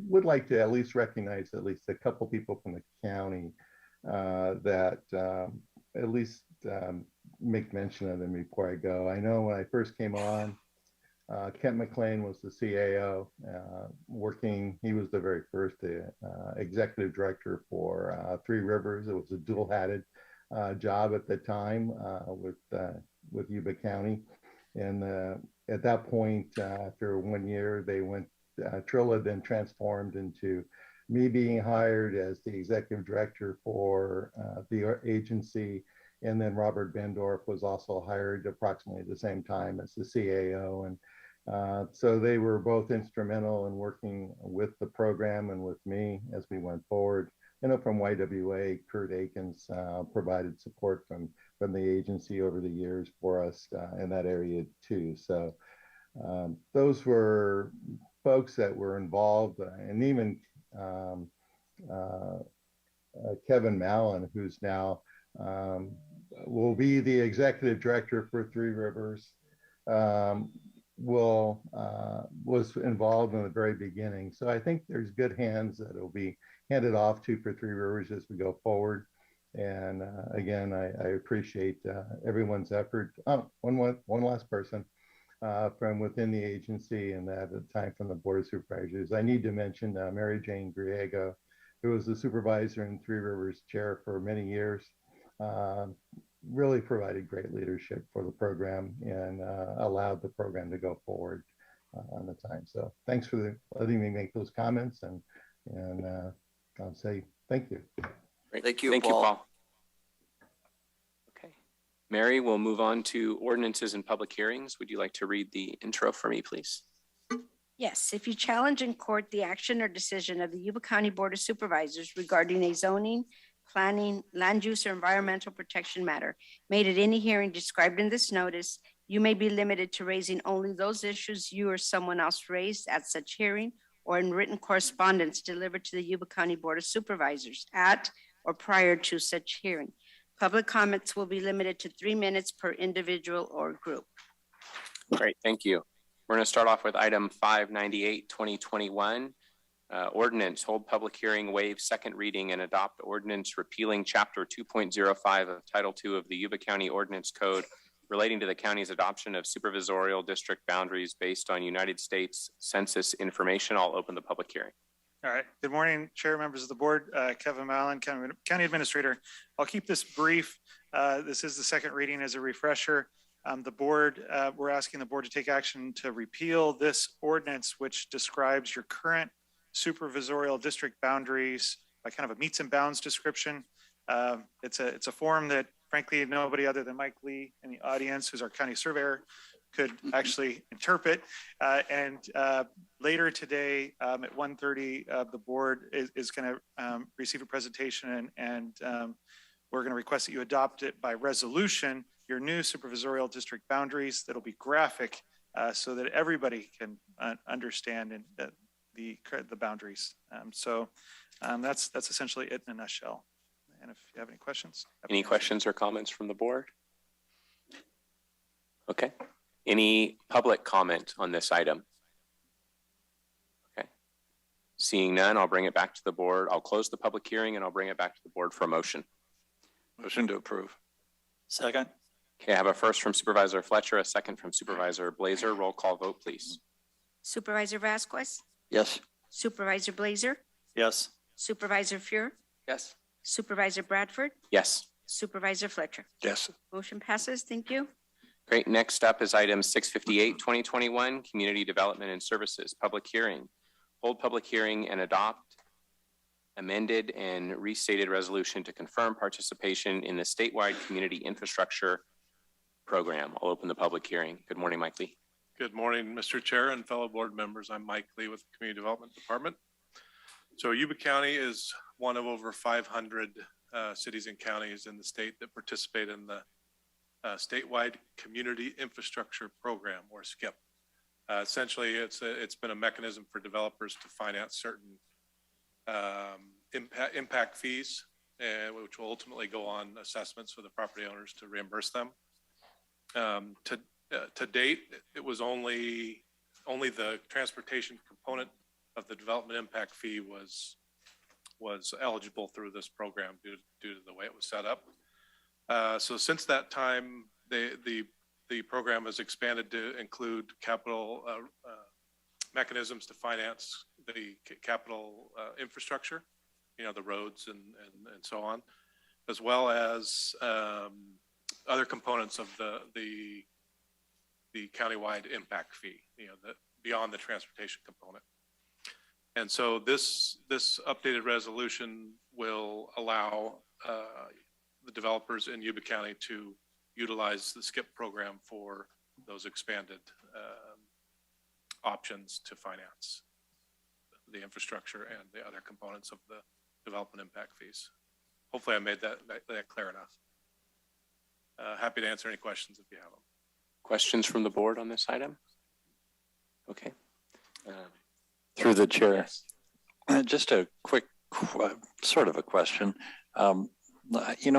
would like to at least recognize at least a couple people from the county that at least make mention of them before I go. I know when I first came on, Kent McLean was the CAO working. He was the very first executive director for Three Rivers. It was a dual-hatted job at the time with Yuba County. And at that point, after 1 year, they went, Trilla then transformed into me being hired as the executive director for the agency. And then Robert Bendorf was also hired approximately at the same time as the CAO. And so they were both instrumental in working with the program and with me as we went forward. From YWA, Kurt Akins provided support from the agency over the years for us in that area too. So those were folks that were involved, and even Kevin Mallon, who's now will be the executive director for Three Rivers, was involved in the very beginning. So I think there's good hands that will be handed off to for Three Rivers as we go forward. And again, I appreciate everyone's effort. One last person from within the agency, and at the time from the Board of Supervisors. I need to mention Mary Jane Griego, who was the supervisor in Three Rivers chair for many years. Really provided great leadership for the program and allowed the program to go forward on the time. So thanks for letting me make those comments, and I'll say thank you. Great. Thank you, Thank Paul. you, Paul. Okay, Mary, we'll move on to ordinances and public hearings. Would you like to read the intro for me, please? Yes, if you challenge in court the action or decision of the Yuba County Board of Supervisors regarding a zoning, planning, land use, or environmental protection matter made at any hearing described in this notice, you may be limited to raising only those issues you or someone else raised at such hearing or in written correspondence delivered to the Yuba County Board of Supervisors at or prior to such hearing. Public comments will be limited to 3 minutes per individual or group. Great, thank you. We're going to start off with item 598, 2021. Ordinance, hold public hearing, waive second reading, and adopt ordinance repealing Chapter 2.05 of Title II of the Yuba County Ordinance Code relating to the county's adoption of supervisorial district boundaries based on United States Census information. I'll open the public hearing. All right. Good morning, Chair, members of the board. Kevin Mallon, County Administrator. I'll keep this brief. This is the second reading. As a refresher. The board, we're asking the board to take action to repeal this ordinance, which describes your current supervisorial district boundaries by kind of a meets and bounds description. It's a form that frankly nobody other than Mike Lee in the audience, who's our county surveyor, could actually interpret. Later today at 1:30, the board is going to receive a presentation, and we're going to request that you adopt it by resolution, your new supervisorial district boundaries. That'll be graphic so that everybody can understand the boundaries. That's essentially it in a nutshell. And if you have any questions. Any questions or comments from the board? Okay. Any public comment on this item? Okay. Seeing none, I'll bring it back to the board. I'll close the public hearing and I'll bring it back to the board for a motion. Motion to approve. Second. Okay, I have a first from Supervisor Fletcher, a second from Supervisor Blazer. Roll call vote, please. Supervisor Vasquez, Yes. Supervisor Blazer, Yes. Supervisor Fuhr, Yes. Supervisor Bradford, Yes. Supervisor Fletcher. Yes. Motion passes. Thank you. Great. Next up is item 658, 2021, Community Development and Services, public hearing. Hold public hearing and adopt amended and restated resolution to confirm participation in the statewide community infrastructure program. I'll open the public hearing. Good morning, Mike Lee. Good morning, Mr. Chair and fellow board members. I'm Mike Lee with the Community Development Department. So Yuba County is one of over 500 cities and counties in the state that participate in the statewide community infrastructure program, or SCIP. Essentially, it's been a mechanism for developers to finance certain impact fees, which will ultimately go on assessments for the property owners to reimburse them. To date, it was only the transportation component of the development impact fee was eligible through this program due to the way it was set up. So since that time, the program has expanded to include capital mechanisms to finance the capital infrastructure, the roads and so on, as well as other components of the countywide impact fee, beyond the transportation component. And so this updated resolution will allow the developers in Yuba County to utilize the SCIP program for those expanded options to finance the infrastructure and the other components of the development impact fees. Hopefully I made that clear enough. Happy to answer any questions if you have them. Questions from the board on this item? Okay. Through the chair. Just a quick sort of a question.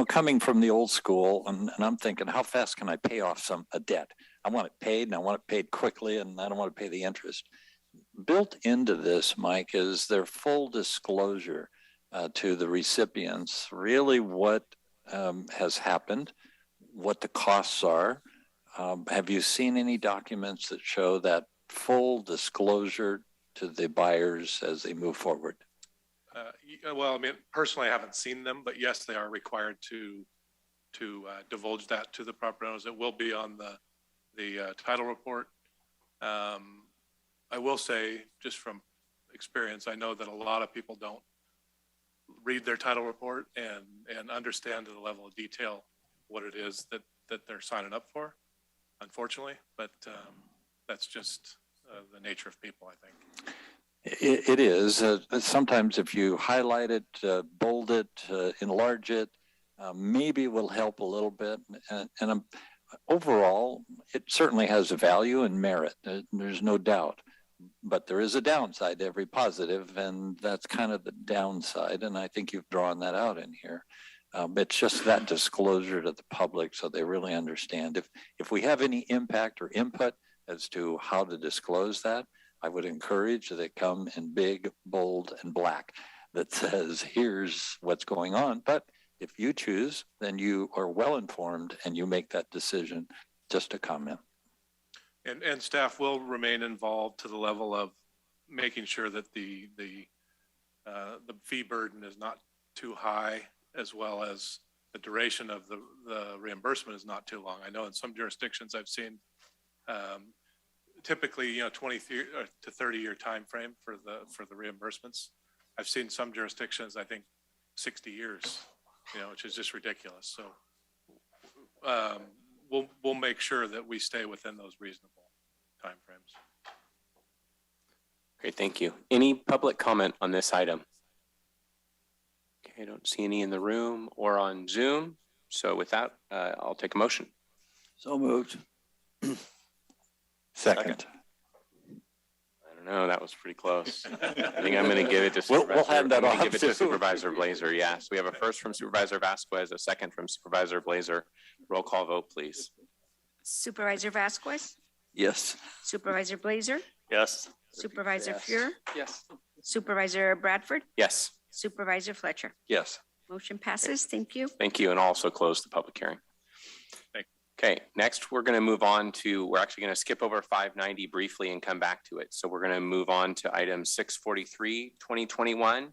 Coming from the old school, and I'm thinking, how fast can I pay off a debt? I want it paid, and I want it paid quickly, and I don't want to pay the interest. Built into this, Mike, is their full disclosure to the recipients, really what has happened, what the costs are. Have you seen any documents that show that full disclosure to the buyers as they move forward? Well, I mean, personally, I haven't seen them, but yes, they are required to divulge that to the property owners. It will be on the title report. I will say, just from experience, I know that a lot of people don't read their title report and understand to the level of detail what it is that they're signing up for, unfortunately. But that's just the nature of people, I think. It is. Sometimes if you highlight it, bold it, enlarge it, maybe it will help a little bit. And overall, it certainly has a value and merit. There's no doubt. But there is a downside to every positive, and that's kind of the downside. And I think you've drawn that out in here. It's just that disclosure to the public so they really understand. If we have any impact or input as to how to disclose that, I would encourage that it come in big, bold, and black that says, here's what's going on. But if you choose, then you are well informed and you make that decision. Just a comment. And staff will remain involved to the level of making sure that the fee burden is not too high, as well as the duration of the reimbursement is not too long. I know in some jurisdictions I've seen typically, 20 to 30-year time frame for the reimbursements. I've seen some jurisdictions, I think, 60 years, which is just ridiculous. So we'll make sure that we stay within those reasonable timeframes. Great, thank you. Any public comment on this item? Okay, I don't see any in the room or on Zoom. So with that, I'll take a motion. So moved. Second. I don't know, that was pretty close. I think I'm going to give it to We'll Supervisor. hand that I'm gonna off give it to to- Supervisor Blazer. Yes, we have a first from Supervisor Vasquez, a second from Supervisor Blazer. Roll call vote, please. Supervisor Vasquez, Yes. Supervisor Blazer, Yes. Supervisor Fuhr, Yes. Supervisor Bradford, Yes, Supervisor Fletcher. Yes. Motion passes. Thank you. thank you, and also close the public hearing. Okay, next we're going to move on to, we're actually going to skip over 590 briefly and come back to it. So we're going to move on to item 643, 2021.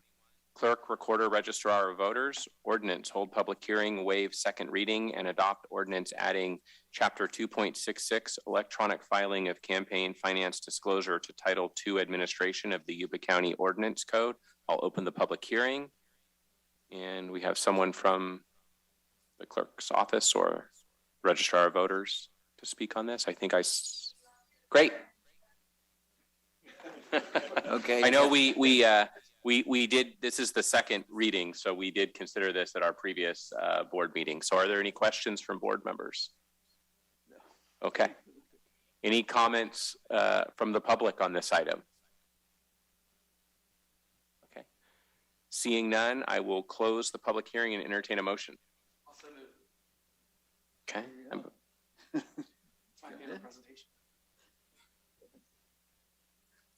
Clerk, Recorder, Registrar of Voters, Ordinance, hold public hearing, waive second reading, and adopt ordinance adding Chapter 2.66, Electronic Filing of Campaign Finance Disclosure to Title II Administration of the Yuba County Ordinance Code. I'll open the public hearing. And we have someone from the clerk's office or Registrar of Voters to speak on this. I think great. Okay. I know we did, this is the second reading, so we did consider this at our previous board meeting. So are there any questions from board members? No. Okay. Any comments from the public on this item? Okay. Seeing none, I will close the public hearing and entertain a motion. Okay.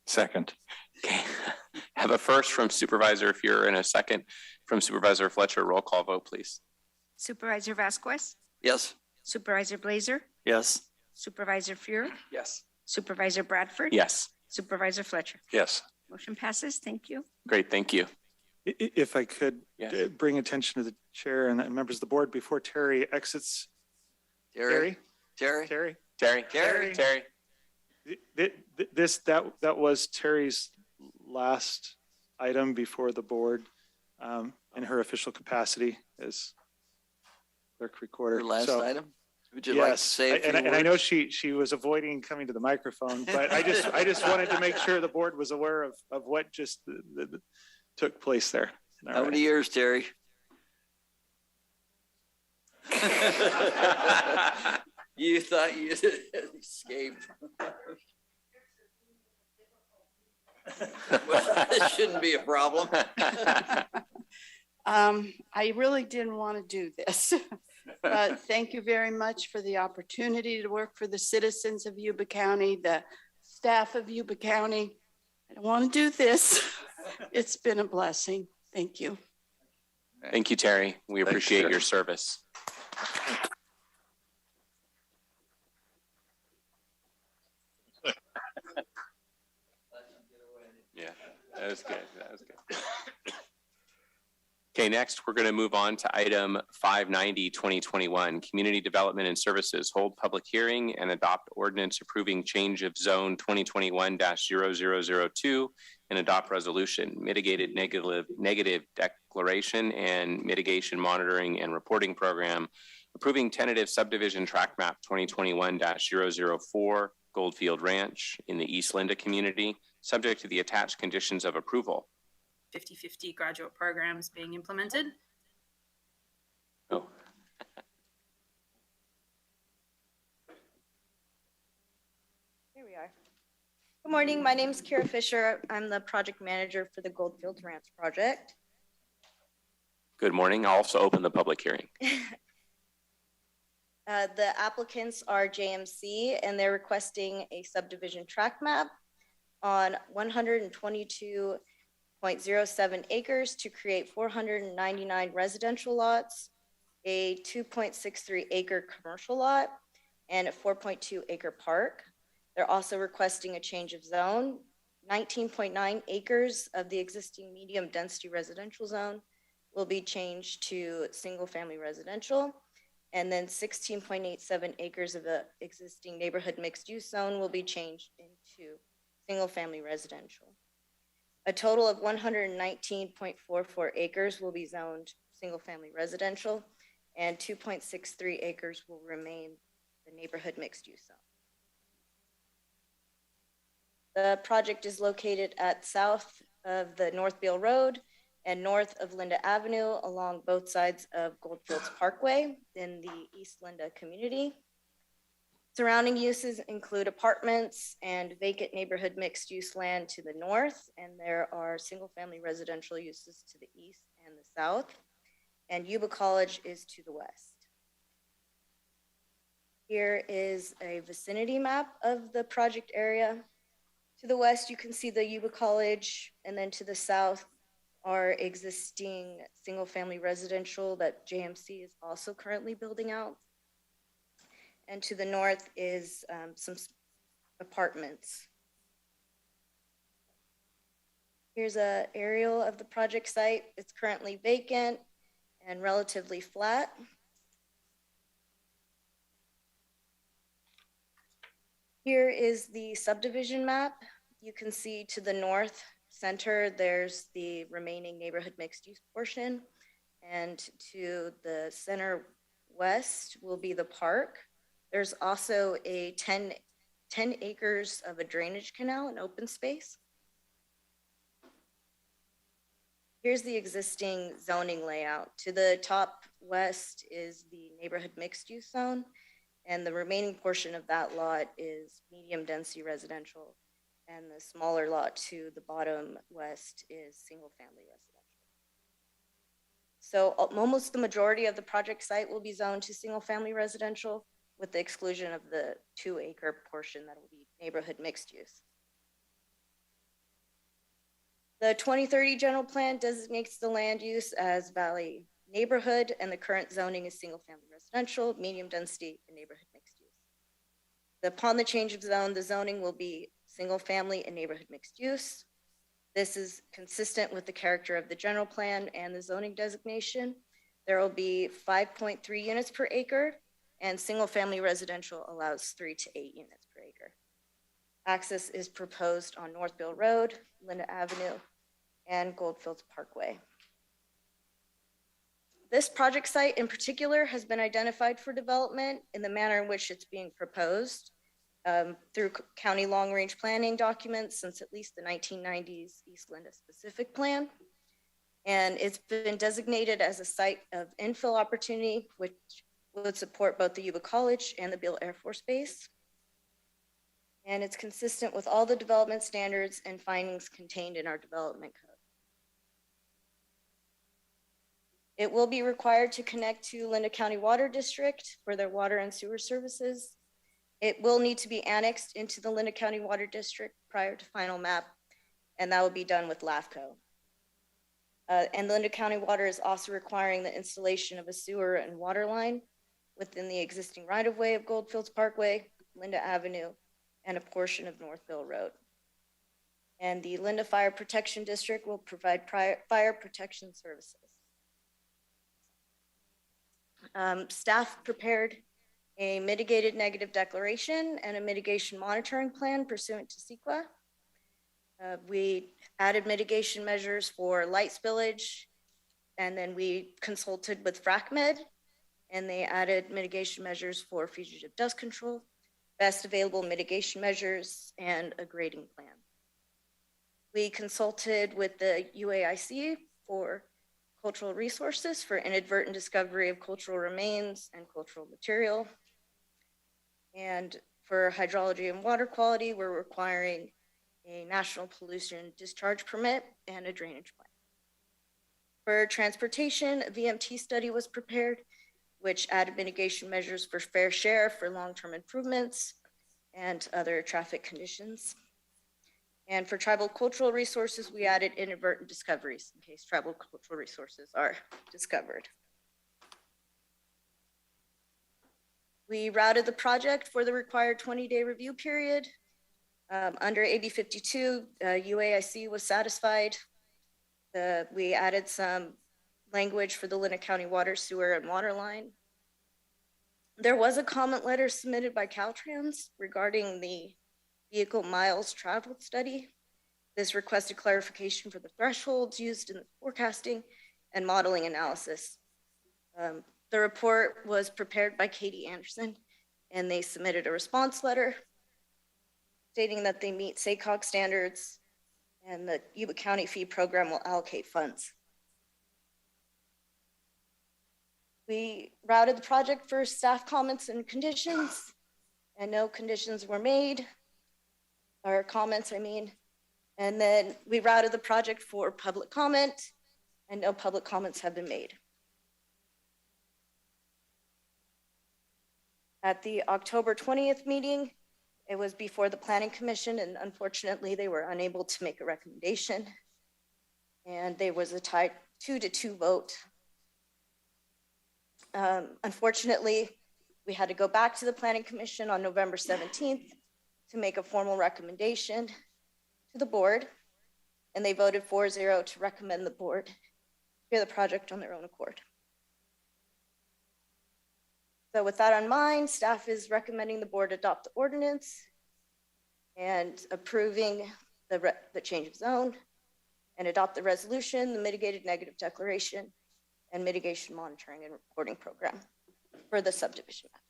Second. Okay. Have a first from Supervisor Fuhr and a second from Supervisor Fletcher. Roll call vote, please. Supervisor Vasquez, Yes. Supervisor Blazer, Yes. Supervisor Fuhr, Yes. Supervisor Bradford. Yes. Supervisor Fletcher. Yes. Motion passes. Thank you. Great. Thank you. If I could Yes. bring attention to the chair and members of the board before Terry exits. Terry. Terry? Terry. Terry. Terry. That was Terry's last item before the board in her official capacity as clerk recorder. Your last So, item? Would you like to yes, say a few and I know words? she was avoiding coming to the microphone, but I just wanted to make sure the board was aware of what just took place there. All How right. many years, Terry? You thought you escaped. Well, this shouldn't be a problem. I really didn't want to do this, but thank you very much for the opportunity to work for the citizens of Yuba County, the staff of Yuba County. I don't want to do this. It's been a blessing. Thank you. Thank you, Terry. We appreciate Terry. your service. Yeah, that was good. That was good. Okay, next we're going to move on to item 590, 2021, Community Development and Services, hold public hearing and adopt ordinance approving change of zone 2021-0002 and adopt resolution, mitigated negative declaration and mitigation monitoring and reporting program, approving tentative subdivision track map 2021-004 Goldfield Ranch in the East Linda community, subject to the attached conditions of approval. 50-50 graduate programs being implemented. Oh. Here we are. Good morning. My name is Kara Fisher. I'm the project manager for the Goldfield Ranch project. Good morning. I'll also open the public hearing. The applicants are JMC, and they're requesting a subdivision tract map on 122.07 acres to create 499 residential lots, a 2.63 acre commercial lot, and a 4.2 acre park. They're also requesting a change of zone. 19.9 acres of the existing medium density residential zone will be changed to single family residential. And then 16.87 acres of the existing neighborhood mixed use zone will be changed into single family residential. A total of 119.44 acres will be zoned single family residential, and 2.63 acres will remain the neighborhood mixed use zone. The project is located at south of the North Beale Road and north of Linda Avenue along both sides of Goldfields Parkway in the East Linda community. Surrounding uses include apartments and vacant neighborhood mixed use land to the north, and there are single family residential uses to the east and the south, and Yuba College is to the west. Here is a vicinity map of the project area. To the west, you can see the Yuba College, and then to the south are existing single family residential that JMC is also currently building out. And to the north is some apartments. Here's an aerial of the project site. It's currently vacant and relatively flat. Here is the subdivision map. You can see to the north center, there's the remaining neighborhood mixed use portion. And to the center west will be the park. There's also a 10 acres of a drainage canal and open space. Here's the existing zoning layout. To the top west is the neighborhood mixed use zone, and the remaining portion of that lot is medium density residential, and the smaller lot to the bottom west is single family residential. So almost the majority of the project site will be zoned to single family residential, with the exclusion of the 2 acre portion that will be neighborhood mixed use. The 2030 general plan designates the land use as Valley neighborhood, and the current zoning is single family residential, medium density, and neighborhood mixed use. Upon the change of zone, the zoning will be single family and neighborhood mixed use. This is consistent with the character of the general plan and the zoning designation. There will be 5.3 units per acre, and single family residential allows 3 to 8 units per acre. Access is proposed on North Beale Road, Linda Avenue, and Goldfields Parkway. This project site in particular has been identified for development in the manner in which it's being proposed through county long-range planning documents since at least the 1990s East Linda specific plan. And it's been designated as a site of infill opportunity, which would support both the Yuba College and the Beale Air Force Base. And it's consistent with all the development standards and findings contained in our development code. It will be required to connect to Linda County Water District for their water and sewer services. It will need to be annexed into the Linda County Water District prior to final map, and that will be done with LAFCO. And Linda County Water is also requiring the installation of a sewer and water line within the existing right-of-way of Goldfields Parkway, Linda Avenue, and a portion of North Beale Road. And the Linda Fire Protection District will provide fire protection services. Staff prepared a mitigated negative declaration and a mitigation monitoring plan pursuant to CEQA. We added mitigation measures for light spillage, and then we consulted with FracMed, and they added mitigation measures for fugitive dust control, best available mitigation measures, and a grading plan. We consulted with the UAIC for cultural resources for inadvertent discovery of cultural remains and cultural material. And for hydrology and water quality, we're requiring a national pollution discharge permit and a drainage plan. For transportation, a VMT study was prepared, which added mitigation measures for fair share for long-term improvements and other traffic conditions. And for tribal cultural resources, we added inadvertent discoveries in case tribal cultural resources are discovered. We routed the project for the required 20-day review period. Under AB 52, UAIC was satisfied. We added some language for the Linda County water, sewer, and water line. There was a comment letter submitted by Caltrans regarding the vehicle miles traveled study. This requested clarification for the thresholds used in the forecasting and modeling analysis. The report was prepared by Katie Anderson, and they submitted a response letter stating that they meet SACOG standards and the Yuba County fee program will allocate funds. We routed the project for staff comments and conditions, and no conditions were made, or comments, I mean. And then we routed the project for public comment, and no public comments have been made. At the October 20th meeting, it was before the Planning Commission, and unfortunately, they were unable to make a recommendation. And there was a tied 2-2 vote. Unfortunately, we had to go back to the Planning Commission on November 17th to make a formal recommendation to the board, and they voted 4-0 to recommend the board hear the project on their own accord. So with that in mind, staff is recommending the board adopt the ordinance and approving the change of zone and adopt the resolution, the mitigated negative declaration, and mitigation monitoring and reporting program for the subdivision map.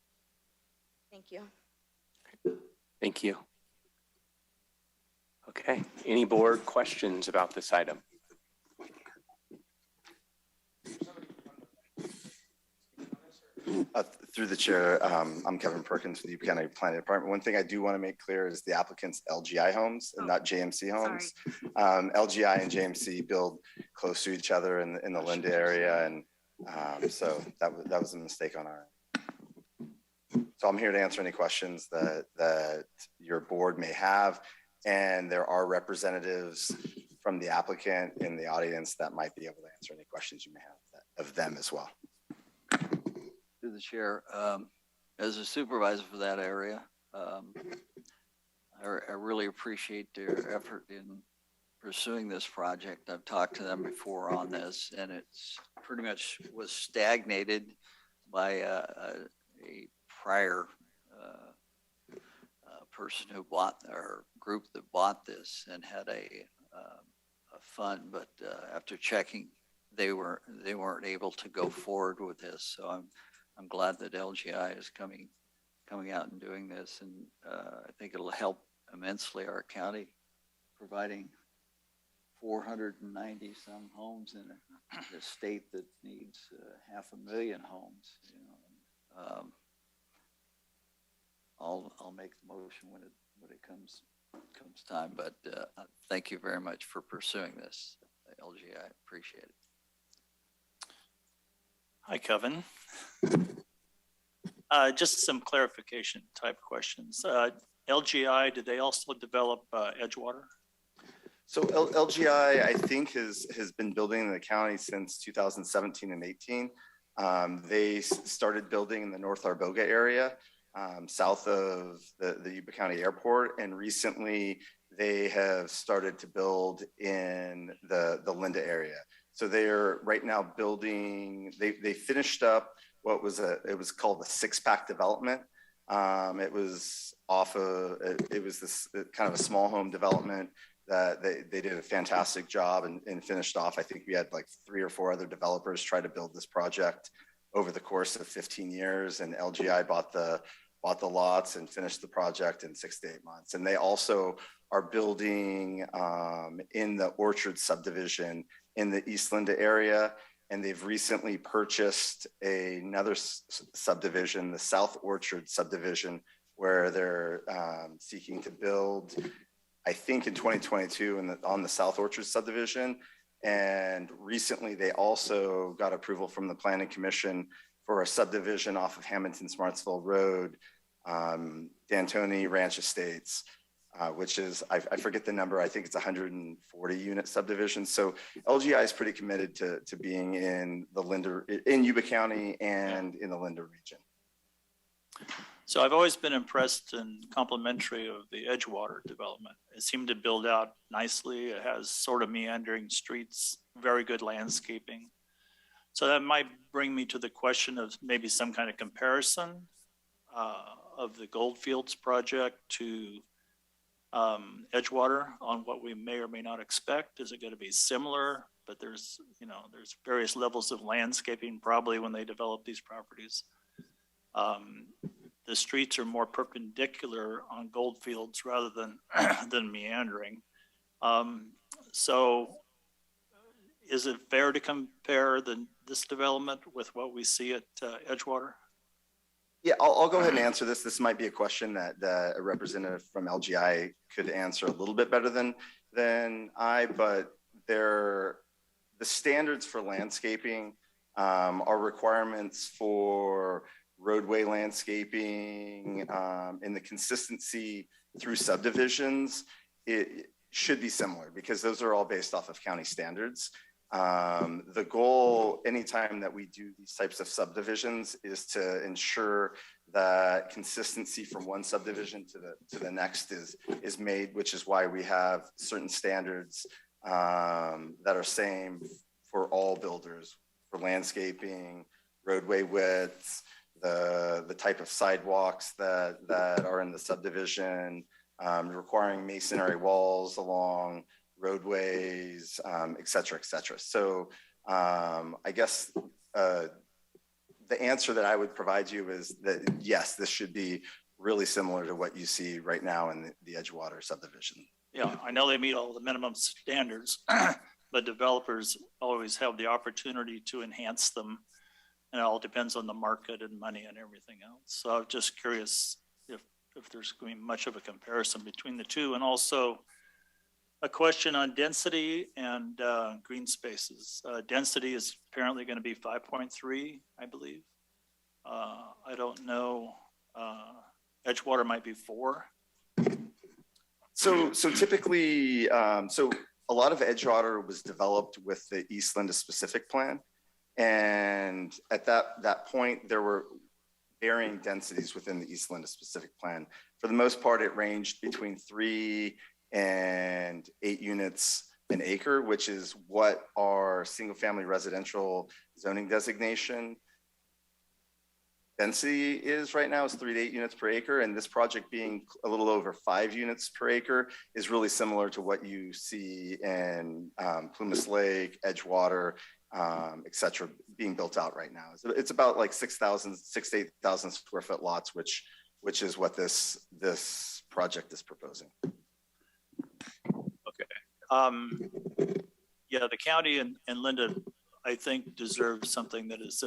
Thank you. Thank you. Okay, any board questions about this item? Through the chair, I'm Kevin Perkins with the Yuba County Planning Department. One thing I do want to make clear is the applicant's LGI homes and not JMC homes. LGI and JMC build close to each other in the Linda area, and so that was a mistake on our end. So I'm here to answer any questions that your board may have, and there are representatives from the applicant in the audience that might be able to answer any questions you may have of them as well. Through the chair, as a supervisor for that area, I really appreciate their effort in pursuing this project. I've talked to them before on this, and it's pretty much was stagnated by a prior person who bought, or group that bought this and had a fund, but after checking, they weren't able to go forward with this. So I'm glad that LGI is coming out and doing this, and I think it'll help immensely our county, providing 490 some homes in a state that needs 500,000 homes. You know, I'll make the motion when it comes time. But thank you very much for pursuing this, LGI. Appreciate it. Hi, Kevin. Just some clarification type questions. LGI, did they also develop Edgewater? So LGI, I think, has been building in the county since 2017 and 18. They started building in the North Arboga area, south of the Yuba County Airport, and recently they have started to build in the Linda area. So they're right now building, they finished up what was it was called the 6-pack development. It was this kind of a small home development that they did a fantastic job and finished off. I think we had like 3 or 4 other developers try to build this project over the course of 15 years, and LGI bought the lots and finished the project in 6 to 8 months. And they also are building in the Orchard subdivision in the East Linda area, and they've recently purchased another subdivision, the South Orchard subdivision, where they're seeking to build, I think in 2022 on the South Orchard subdivision. And recently they also got approval from the Planning Commission for a subdivision off of Hamilton-Smartsville Road, D'Antoni Ranch Estates, which is, I forget the number, I think it's 140 unit subdivision. So LGI is pretty committed to being in Yuba County and in the Linda region. So I've always been impressed and complimentary of the Edgewater development. It seemed to build out nicely. It has sort of meandering streets, very good landscaping. So that might bring me to the question of maybe some kind of comparison of the Goldfields project to Edgewater on what we may or may not expect? Is it going to be similar? But there's various levels of landscaping probably when they develop these properties. The streets are more perpendicular on Goldfields rather than than meandering. So is it fair to compare this development with what we see at Edgewater? Yeah, I'll go ahead and answer this. This might be a question that a representative from LGI could answer a little bit better than I, but the standards for landscaping are requirements for roadway landscaping and the consistency through subdivisions. It should be similar because those are all based off of county standards. The goal anytime that we do these types of subdivisions is to ensure that consistency from one subdivision to the next is made, which is why we have certain standards that are same for all builders, for landscaping, roadway widths, the type of sidewalks that are in the subdivision, requiring masonry walls along roadways, et cetera, et cetera. So I guess the answer that I would provide you is that, yes, this should be really similar to what you see right now in the Edgewater subdivision. Yeah, I know they meet all the minimum standards, but developers always have the opportunity to enhance them. And it all depends on the market and money and everything else. So I'm just curious if there's going to be much of a comparison between the two. And also a question on density and green spaces. Density is apparently going to be 5.3, I believe. I don't know. Edgewater might be 4. So typically, so a lot of Edgewater was developed with the East Linda specific plan. And at that point, there were varying densities within the East Linda specific plan. For the most part, it ranged between 3 and 8 units an acre, which is what our single family residential zoning designation density is right now, is 3 to 8 units per acre. And this project being a little over 5 units per acre is really similar to what you see in Plumas Lake, Edgewater, et cetera, being built out right now. It's about like 6,000 to 8,000 square foot lots, which is what this project is proposing. Okay. Yeah, the county and Linda, I think, deserves something that is,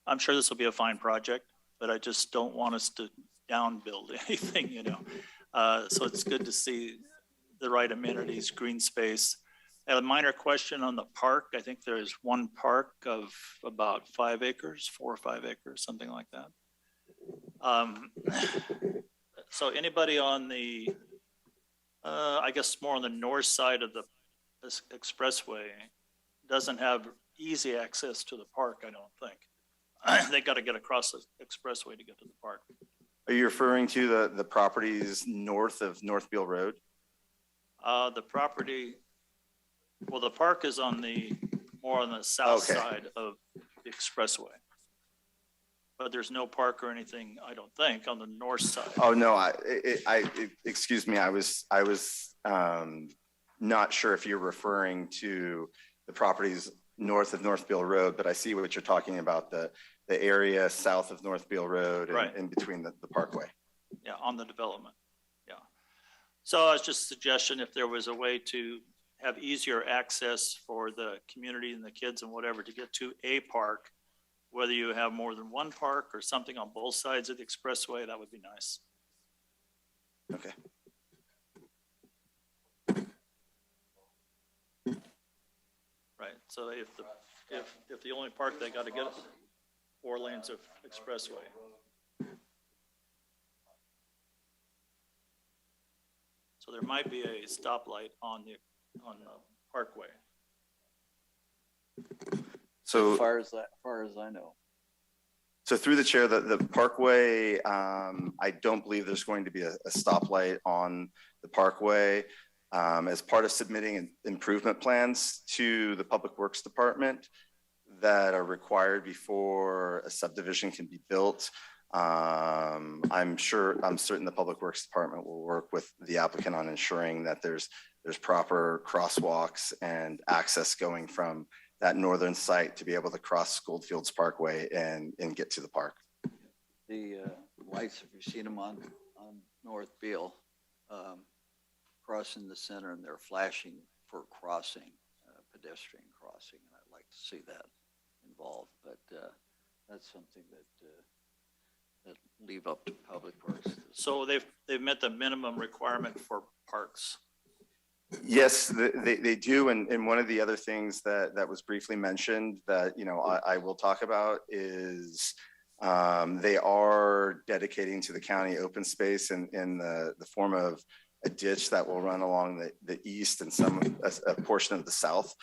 I'm sure this will be a fine project, but I just don't want us to down build anything, so it's good to see the right amenities, green space. A minor question on the park. I think there's one park of about 5 acres, 4 or 5 acres, something like that. So anybody on the, I guess more on the north side of the expressway doesn't have easy access to the park, I don't think. They got to get across the expressway to get to the park. Are you referring to the properties north of North Beale Road? The property, well, the park is more on the south side of the expressway. But there's no park or anything, I don't think, on the north side. Oh no, excuse me. I was not sure if you're referring to the properties north of North Beale Road, but I see what you're talking about, the area south of North Beale Road and right in between the parkway. Yeah, on the development. Yeah. So it's just a suggestion if there was a way to have easier access for the community and the kids and whatever to get to a park, whether you have more than one park or something on both sides of the expressway, that would be nice. Okay. Right. So if the only park they got to get 4 lanes of expressway. So there might be a stoplight on the parkway. So as far as I know. So through the chair, the parkway, I don't believe there's going to be a stoplight on the parkway. As part of submitting improvement plans to the Public Works Department that are required before a subdivision can be built, I'm certain the Public Works Department will work with the applicant on ensuring that there's proper crosswalks and access going from that northern site to be able to cross Goldfields Parkway and get to the park. The lights, if you've seen them on North Beale, crossing the center, and they're flashing for crossing, pedestrian crossing, and I'd like to see that involved, but that's something that leave up to Public Works. So they've met the minimum requirement for parks. Yes, they do. And one of the other things that was briefly mentioned that, I will talk about is they are dedicating to the county open space in the form of a ditch that will run along the east and a portion of the south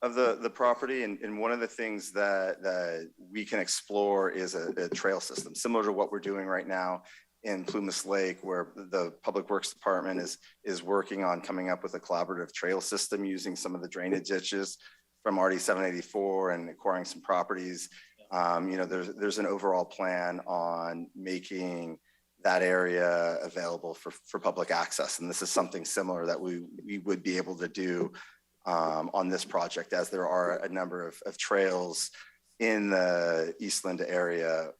of the property. And one of the things that we can explore is a trail system similar to what we're doing right now in Plumas Lake, where the Public Works Department is working on coming up with a collaborative trail system using some of the drainage ditches from RD 784 and acquiring some properties. There's an overall plan on making that area available for public access. And this is something similar that we would be able to do on this project, as there are a number of trails in the Eastland area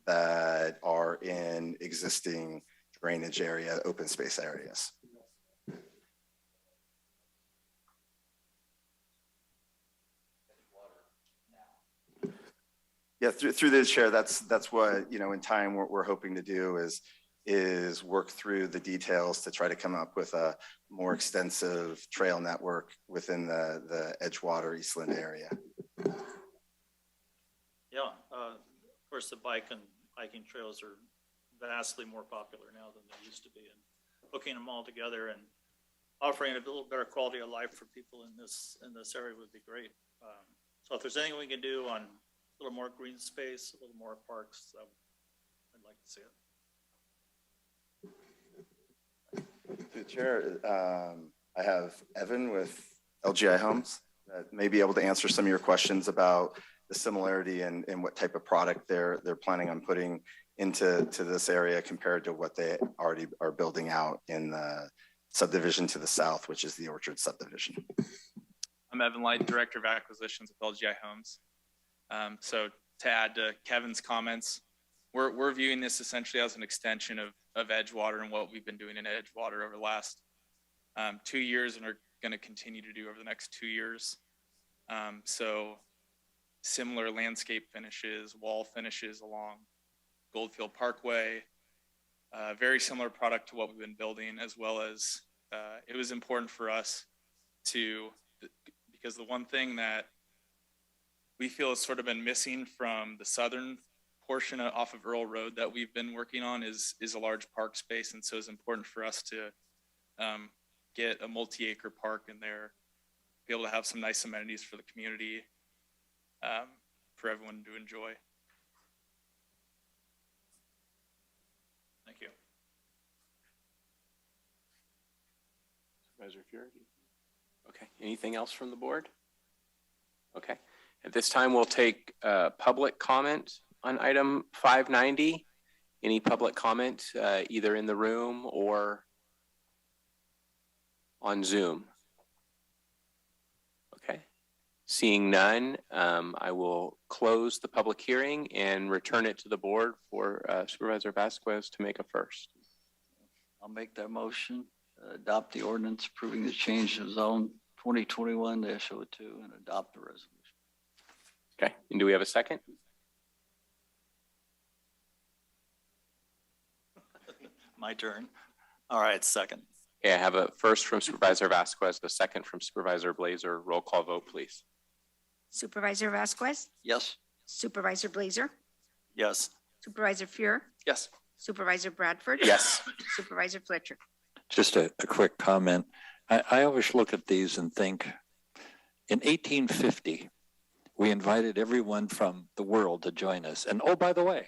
that are in existing drainage area, open space areas. Yeah, through the chair, that's what, in time we're hoping to do is work through the details to try to come up with a more extensive trail network within the Edgewater Eastland area. Yeah, of course, the hiking trails are vastly more popular now than they used to be, and hooking them all together and offering a little better quality of life for people in this area would be great. So if there's anything we can do on a little more green space, a little more parks, I'd like to see it. Through the chair, I have Evan with LGI Homes that may be able to answer some of your questions about the similarity and what type of product they're planning on putting into this area compared to what they already are building out in the subdivision to the south, which is the Orchard subdivision. I'm Evan Light, Director of Acquisitions with LGI Homes. So to add to Kevin's comments, we're viewing this essentially as an extension of Edgewater and what we've been doing in Edgewater over the last 2 years and are going to continue to do over the next 2 years. So similar landscape finishes, wall finishes along Goldfield Parkway, very similar product to what we've been building, as well as it was important for us because the one thing that we feel has sort of been missing from the southern portion off of Earl Road that we've been working on is a large park space. And so it's important for us to get a multi-acre park in there, be able to have some nice amenities for the community, for everyone to enjoy. Thank you. Supervisor Fury. Okay, anything else from the board? Okay, at this time we'll take public comment on item 590. Any public comment either in the room or on Zoom? Okay, seeing none, I will close the public hearing and return it to the board for Supervisor Vasquez to make a first. I'll make that motion, adopt the ordinance approving the change of zone 2021-02 and adopt the resolution. Okay, and do we have a second? My turn. All right, second. Okay, I have a first from Supervisor Vasquez, a second from Supervisor Blazer. Roll call vote, please. Supervisor Vasquez? Yes. Supervisor Blazer? Yes. Supervisor Fuhr? Yes. Supervisor Bradford? Yes. Supervisor Fletcher? Just a quick comment. I always look at these and think, in 1850, we invited everyone from the world to join us. And oh, by the way,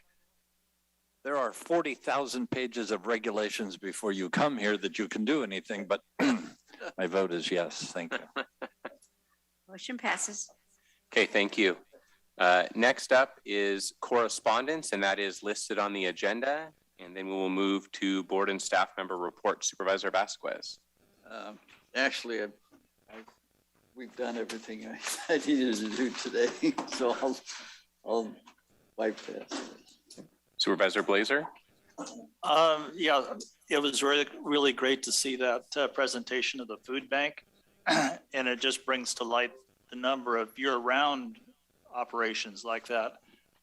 there are 40,000 pages of regulations before you come here that you can do anything, but my vote is yes. Thank you. Motion passes. Okay, thank you. Next up is correspondence, and that is listed on the agenda. And then we will move to board and staff member report. Supervisor Vasquez. Actually, we've done everything I needed to do today, so I'll wipe that. Supervisor Blazer. Yeah, it was really great to see that presentation of the food bank. And it just brings to light the number of year-round operations like that.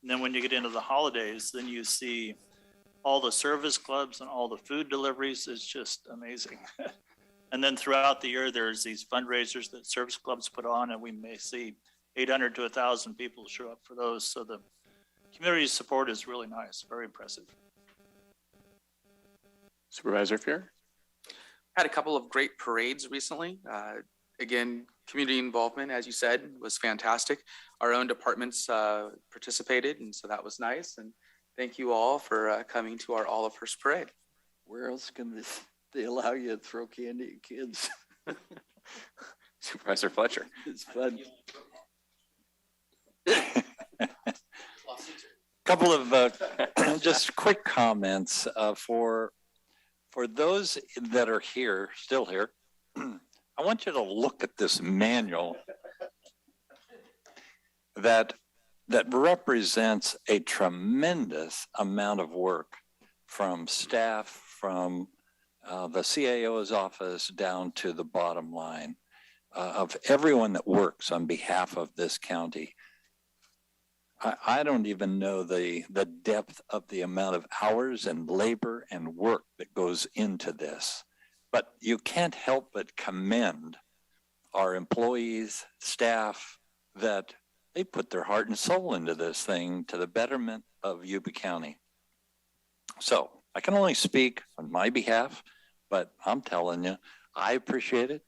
And then when you get into the holidays, then you see all the service clubs and all the food deliveries. It's just amazing. And then throughout the year, there's these fundraisers that service clubs put on, and we may see 800 to 1,000 people show up for those. So the community support is really nice, very impressive. Supervisor Fear. Had a couple of great parades recently. Again, community involvement, as you said, was fantastic. Our own departments participated, and so that was nice. And thank you all for coming to our All of First Parade. Where else can they allow you to throw candy at kids? Supervisor Fletcher. It's fun. Couple of just quick comments for those that are here, still here. I want you to look at this manual that represents a tremendous amount of work from staff, from the CAO's office down to the bottom line of everyone that works on behalf of this county. I don't even know the depth of the amount of hours and labor and work that goes into this. But you can't help but commend our employees, staff, that they put their heart and soul into this thing to the betterment of Yuba County. So I can only speak on my behalf, but I'm telling you, I appreciate it.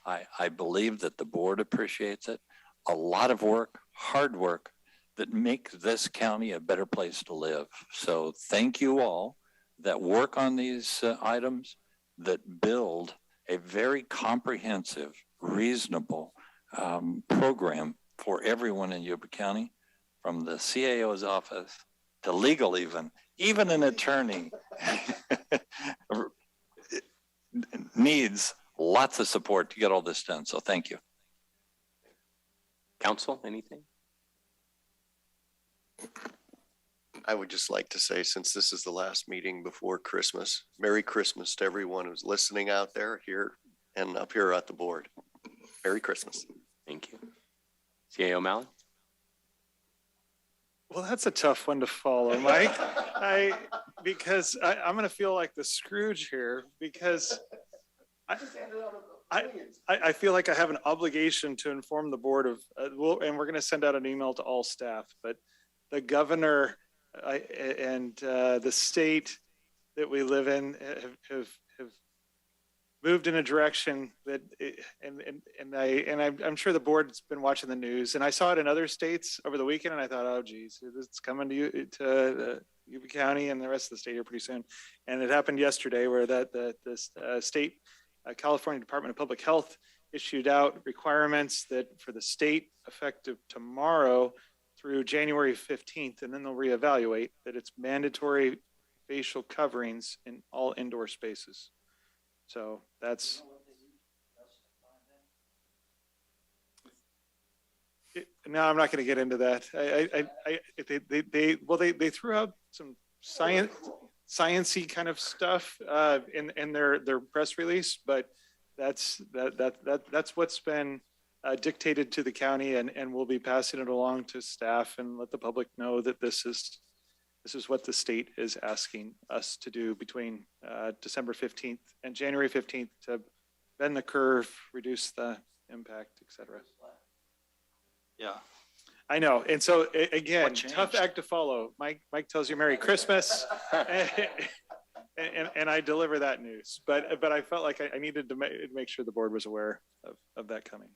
I believe that the board appreciates it. A lot of work, hard work, that makes this county a better place to live. So thank you all that work on these items, that build a very comprehensive, reasonable program for everyone in Yuba County, from the CAO's office to legal even an attorney needs lots of support to get all this done. So thank you. Council, anything? I would just like to say, since this is the last meeting before Christmas, Merry Christmas to everyone who's listening out there, here and up here at the board. Merry Christmas. Thank you. CAO Mallon? Well, that's a tough one to follow, Mike. Because I'm going to feel like the Scrooge here, because I feel like I have an obligation to inform the board of, and we're going to send out an email to all staff, but the governor and the state that we live in have moved in a direction that, I'm sure the board's been watching the news, and I saw it in other states over the weekend, and I thought, oh geez, it's coming to Yuba County and the rest of the state here pretty soon. And it happened yesterday, where the state California Department of Public Health issued out requirements that for the state, effective tomorrow through January 15th, and then they'll reevaluate, that it's mandatory facial coverings in all indoor spaces. So that's, no, I'm not going to get into that. They threw out some sciencey kind of stuff in their press release, but that's what's been dictated to the county, and we'll be passing it along to staff and let the public know that this is what the state is asking us to do between December 15th and January 15th to bend the curve, reduce the impact, et cetera. Yeah. I know. And so again, tough act to follow. Mike tells you Merry Christmas and I deliver that news, but I felt like I needed to make sure the board was aware of that coming.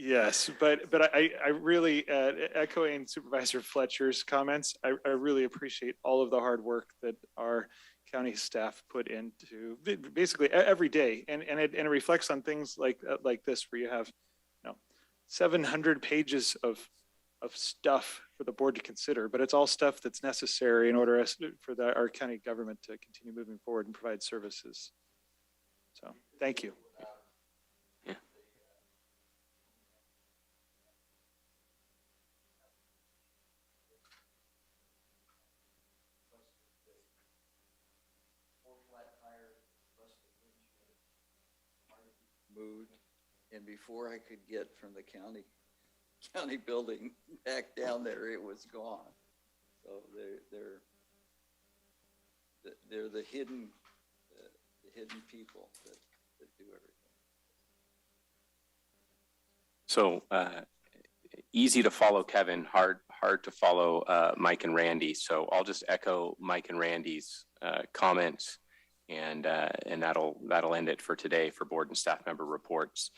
Yes, but I really, echoing Supervisor Fletcher's comments, I really appreciate all of the hard work that our county staff put into basically every day, and it reflects on things like this, where you have 700 pages of stuff for the board to consider, but it's all stuff that's necessary in order for our county government to continue moving forward and provide services. So thank you. Yeah. Moved, and before I could get from the county building back down there, it was gone. So they're the hidden people that do everything. So easy to follow Kevin, hard to follow Mike and Randy. So I'll just echo Mike and Randy's comments, and that'll end it for today for board and staff member reports.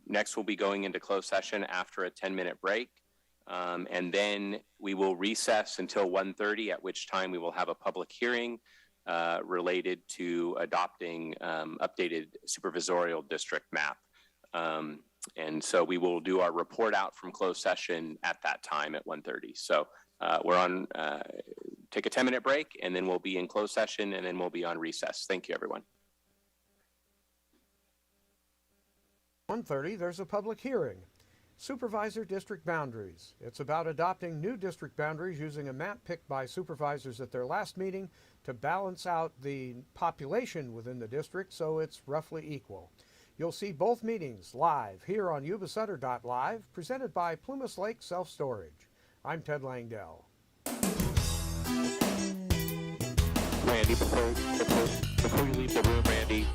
Next, we'll be going into closed session after a 10-minute break, and then we will recess until 1:30, at which time we will have a public hearing related to adopting updated supervisorial district map. And so we will do our report out from closed session at that time at 1:30. So we're on, take a 10-minute break, and then we'll be in closed session, and then we'll be on recess. Thank you, everyone. 1:30, there's a public hearing. Supervisor district boundaries. It's about adopting new district boundaries using a map picked by supervisors at their last meeting to balance out the population within the district so it's roughly equal. You'll see both meetings live here on Yuba-Sutter.live, presented by Plumas Lake Self-Storage. I'm Ted Langdell. Randy, before you leave the room, Randy.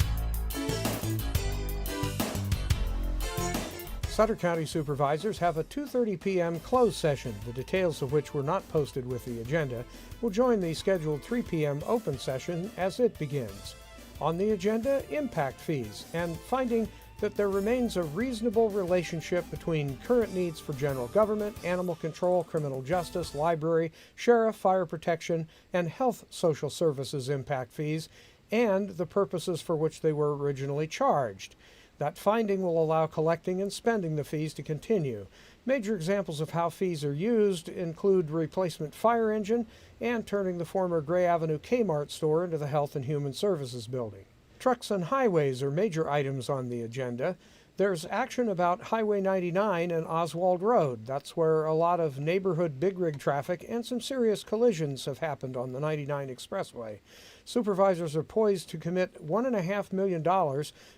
Sutter County Supervisors have a 2:30 p.m. closed session, the details of which were not posted with the agenda, will join the scheduled 3 p.m. open session as it begins. On the agenda, impact fees and finding that there remains a reasonable relationship between current needs for general government, animal control, criminal justice, library, sheriff, fire protection, and health social services impact fees, and the purposes for which they were originally charged. That finding will allow collecting and spending the fees to continue. Major examples of how fees are used include replacement fire engine and turning the former Gray Avenue Kmart store into the Health and Human Services building. Trucks and highways are major items on the agenda. There's action about Highway 99 and Oswald Road. That's where a lot of neighborhood big rig traffic and some serious collisions have happened on the 99 expressway. Supervisors are poised to commit $1.5 million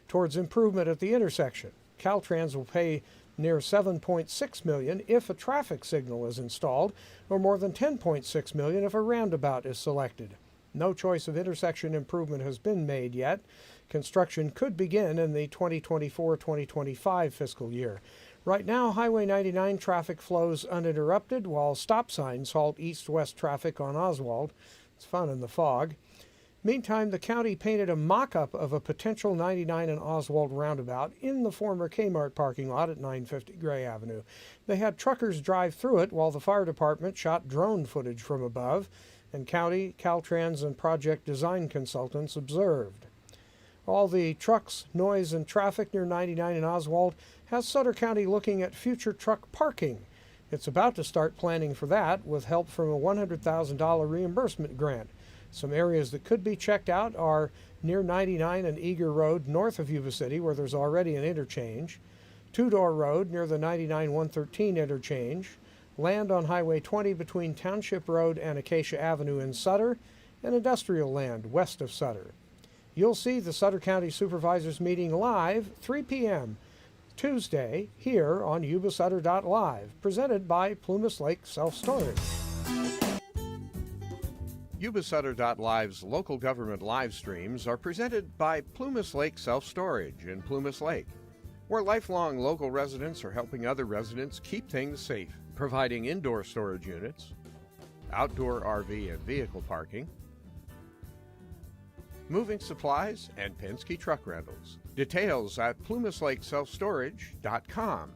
towards improvement at the intersection. Caltrans will pay near $7.6 million if a traffic signal is installed, or more than $10.6 million if a roundabout is selected. No choice of intersection improvement has been made yet. Construction could begin in the 2024-2025 fiscal year. Right now, Highway 99 traffic flows uninterrupted while stop signs halt east-west traffic on Oswald. It's fun in the fog. Meantime, the county painted a mock-up of a potential 99 and Oswald roundabout in the former Kmart parking lot at 950 Gray Avenue. They had truckers drive through it while the fire department shot drone footage from above, and county, Caltrans, and project design consultants observed. All the trucks, noise, and traffic near 99 and Oswald has Sutter County looking at future truck parking. It's about to start planning for that with help from a $100,000 reimbursement grant. Some areas that could be checked out are near 99 and Eager Road north of Yuba City, where there's already an interchange, Two-Door Road near the 99-113 interchange, land on Highway 20 between Township Road and Acacia Avenue in Sutter, and industrial land west of Sutter. You'll see the Sutter County Supervisors meeting live 3 p.m. Tuesday here on Yuba-Sutter.live, presented by Plumas Lake Self-Storage. Yuba-Sutter.live's local government live streams are presented by Plumas Lake Self-Storage in Plumas Lake, where lifelong local residents are helping other residents keep things safe, providing indoor storage units, outdoor RV and vehicle parking, moving supplies, and Penske truck rentals. Details at PlumasLakeSelfStorage.com.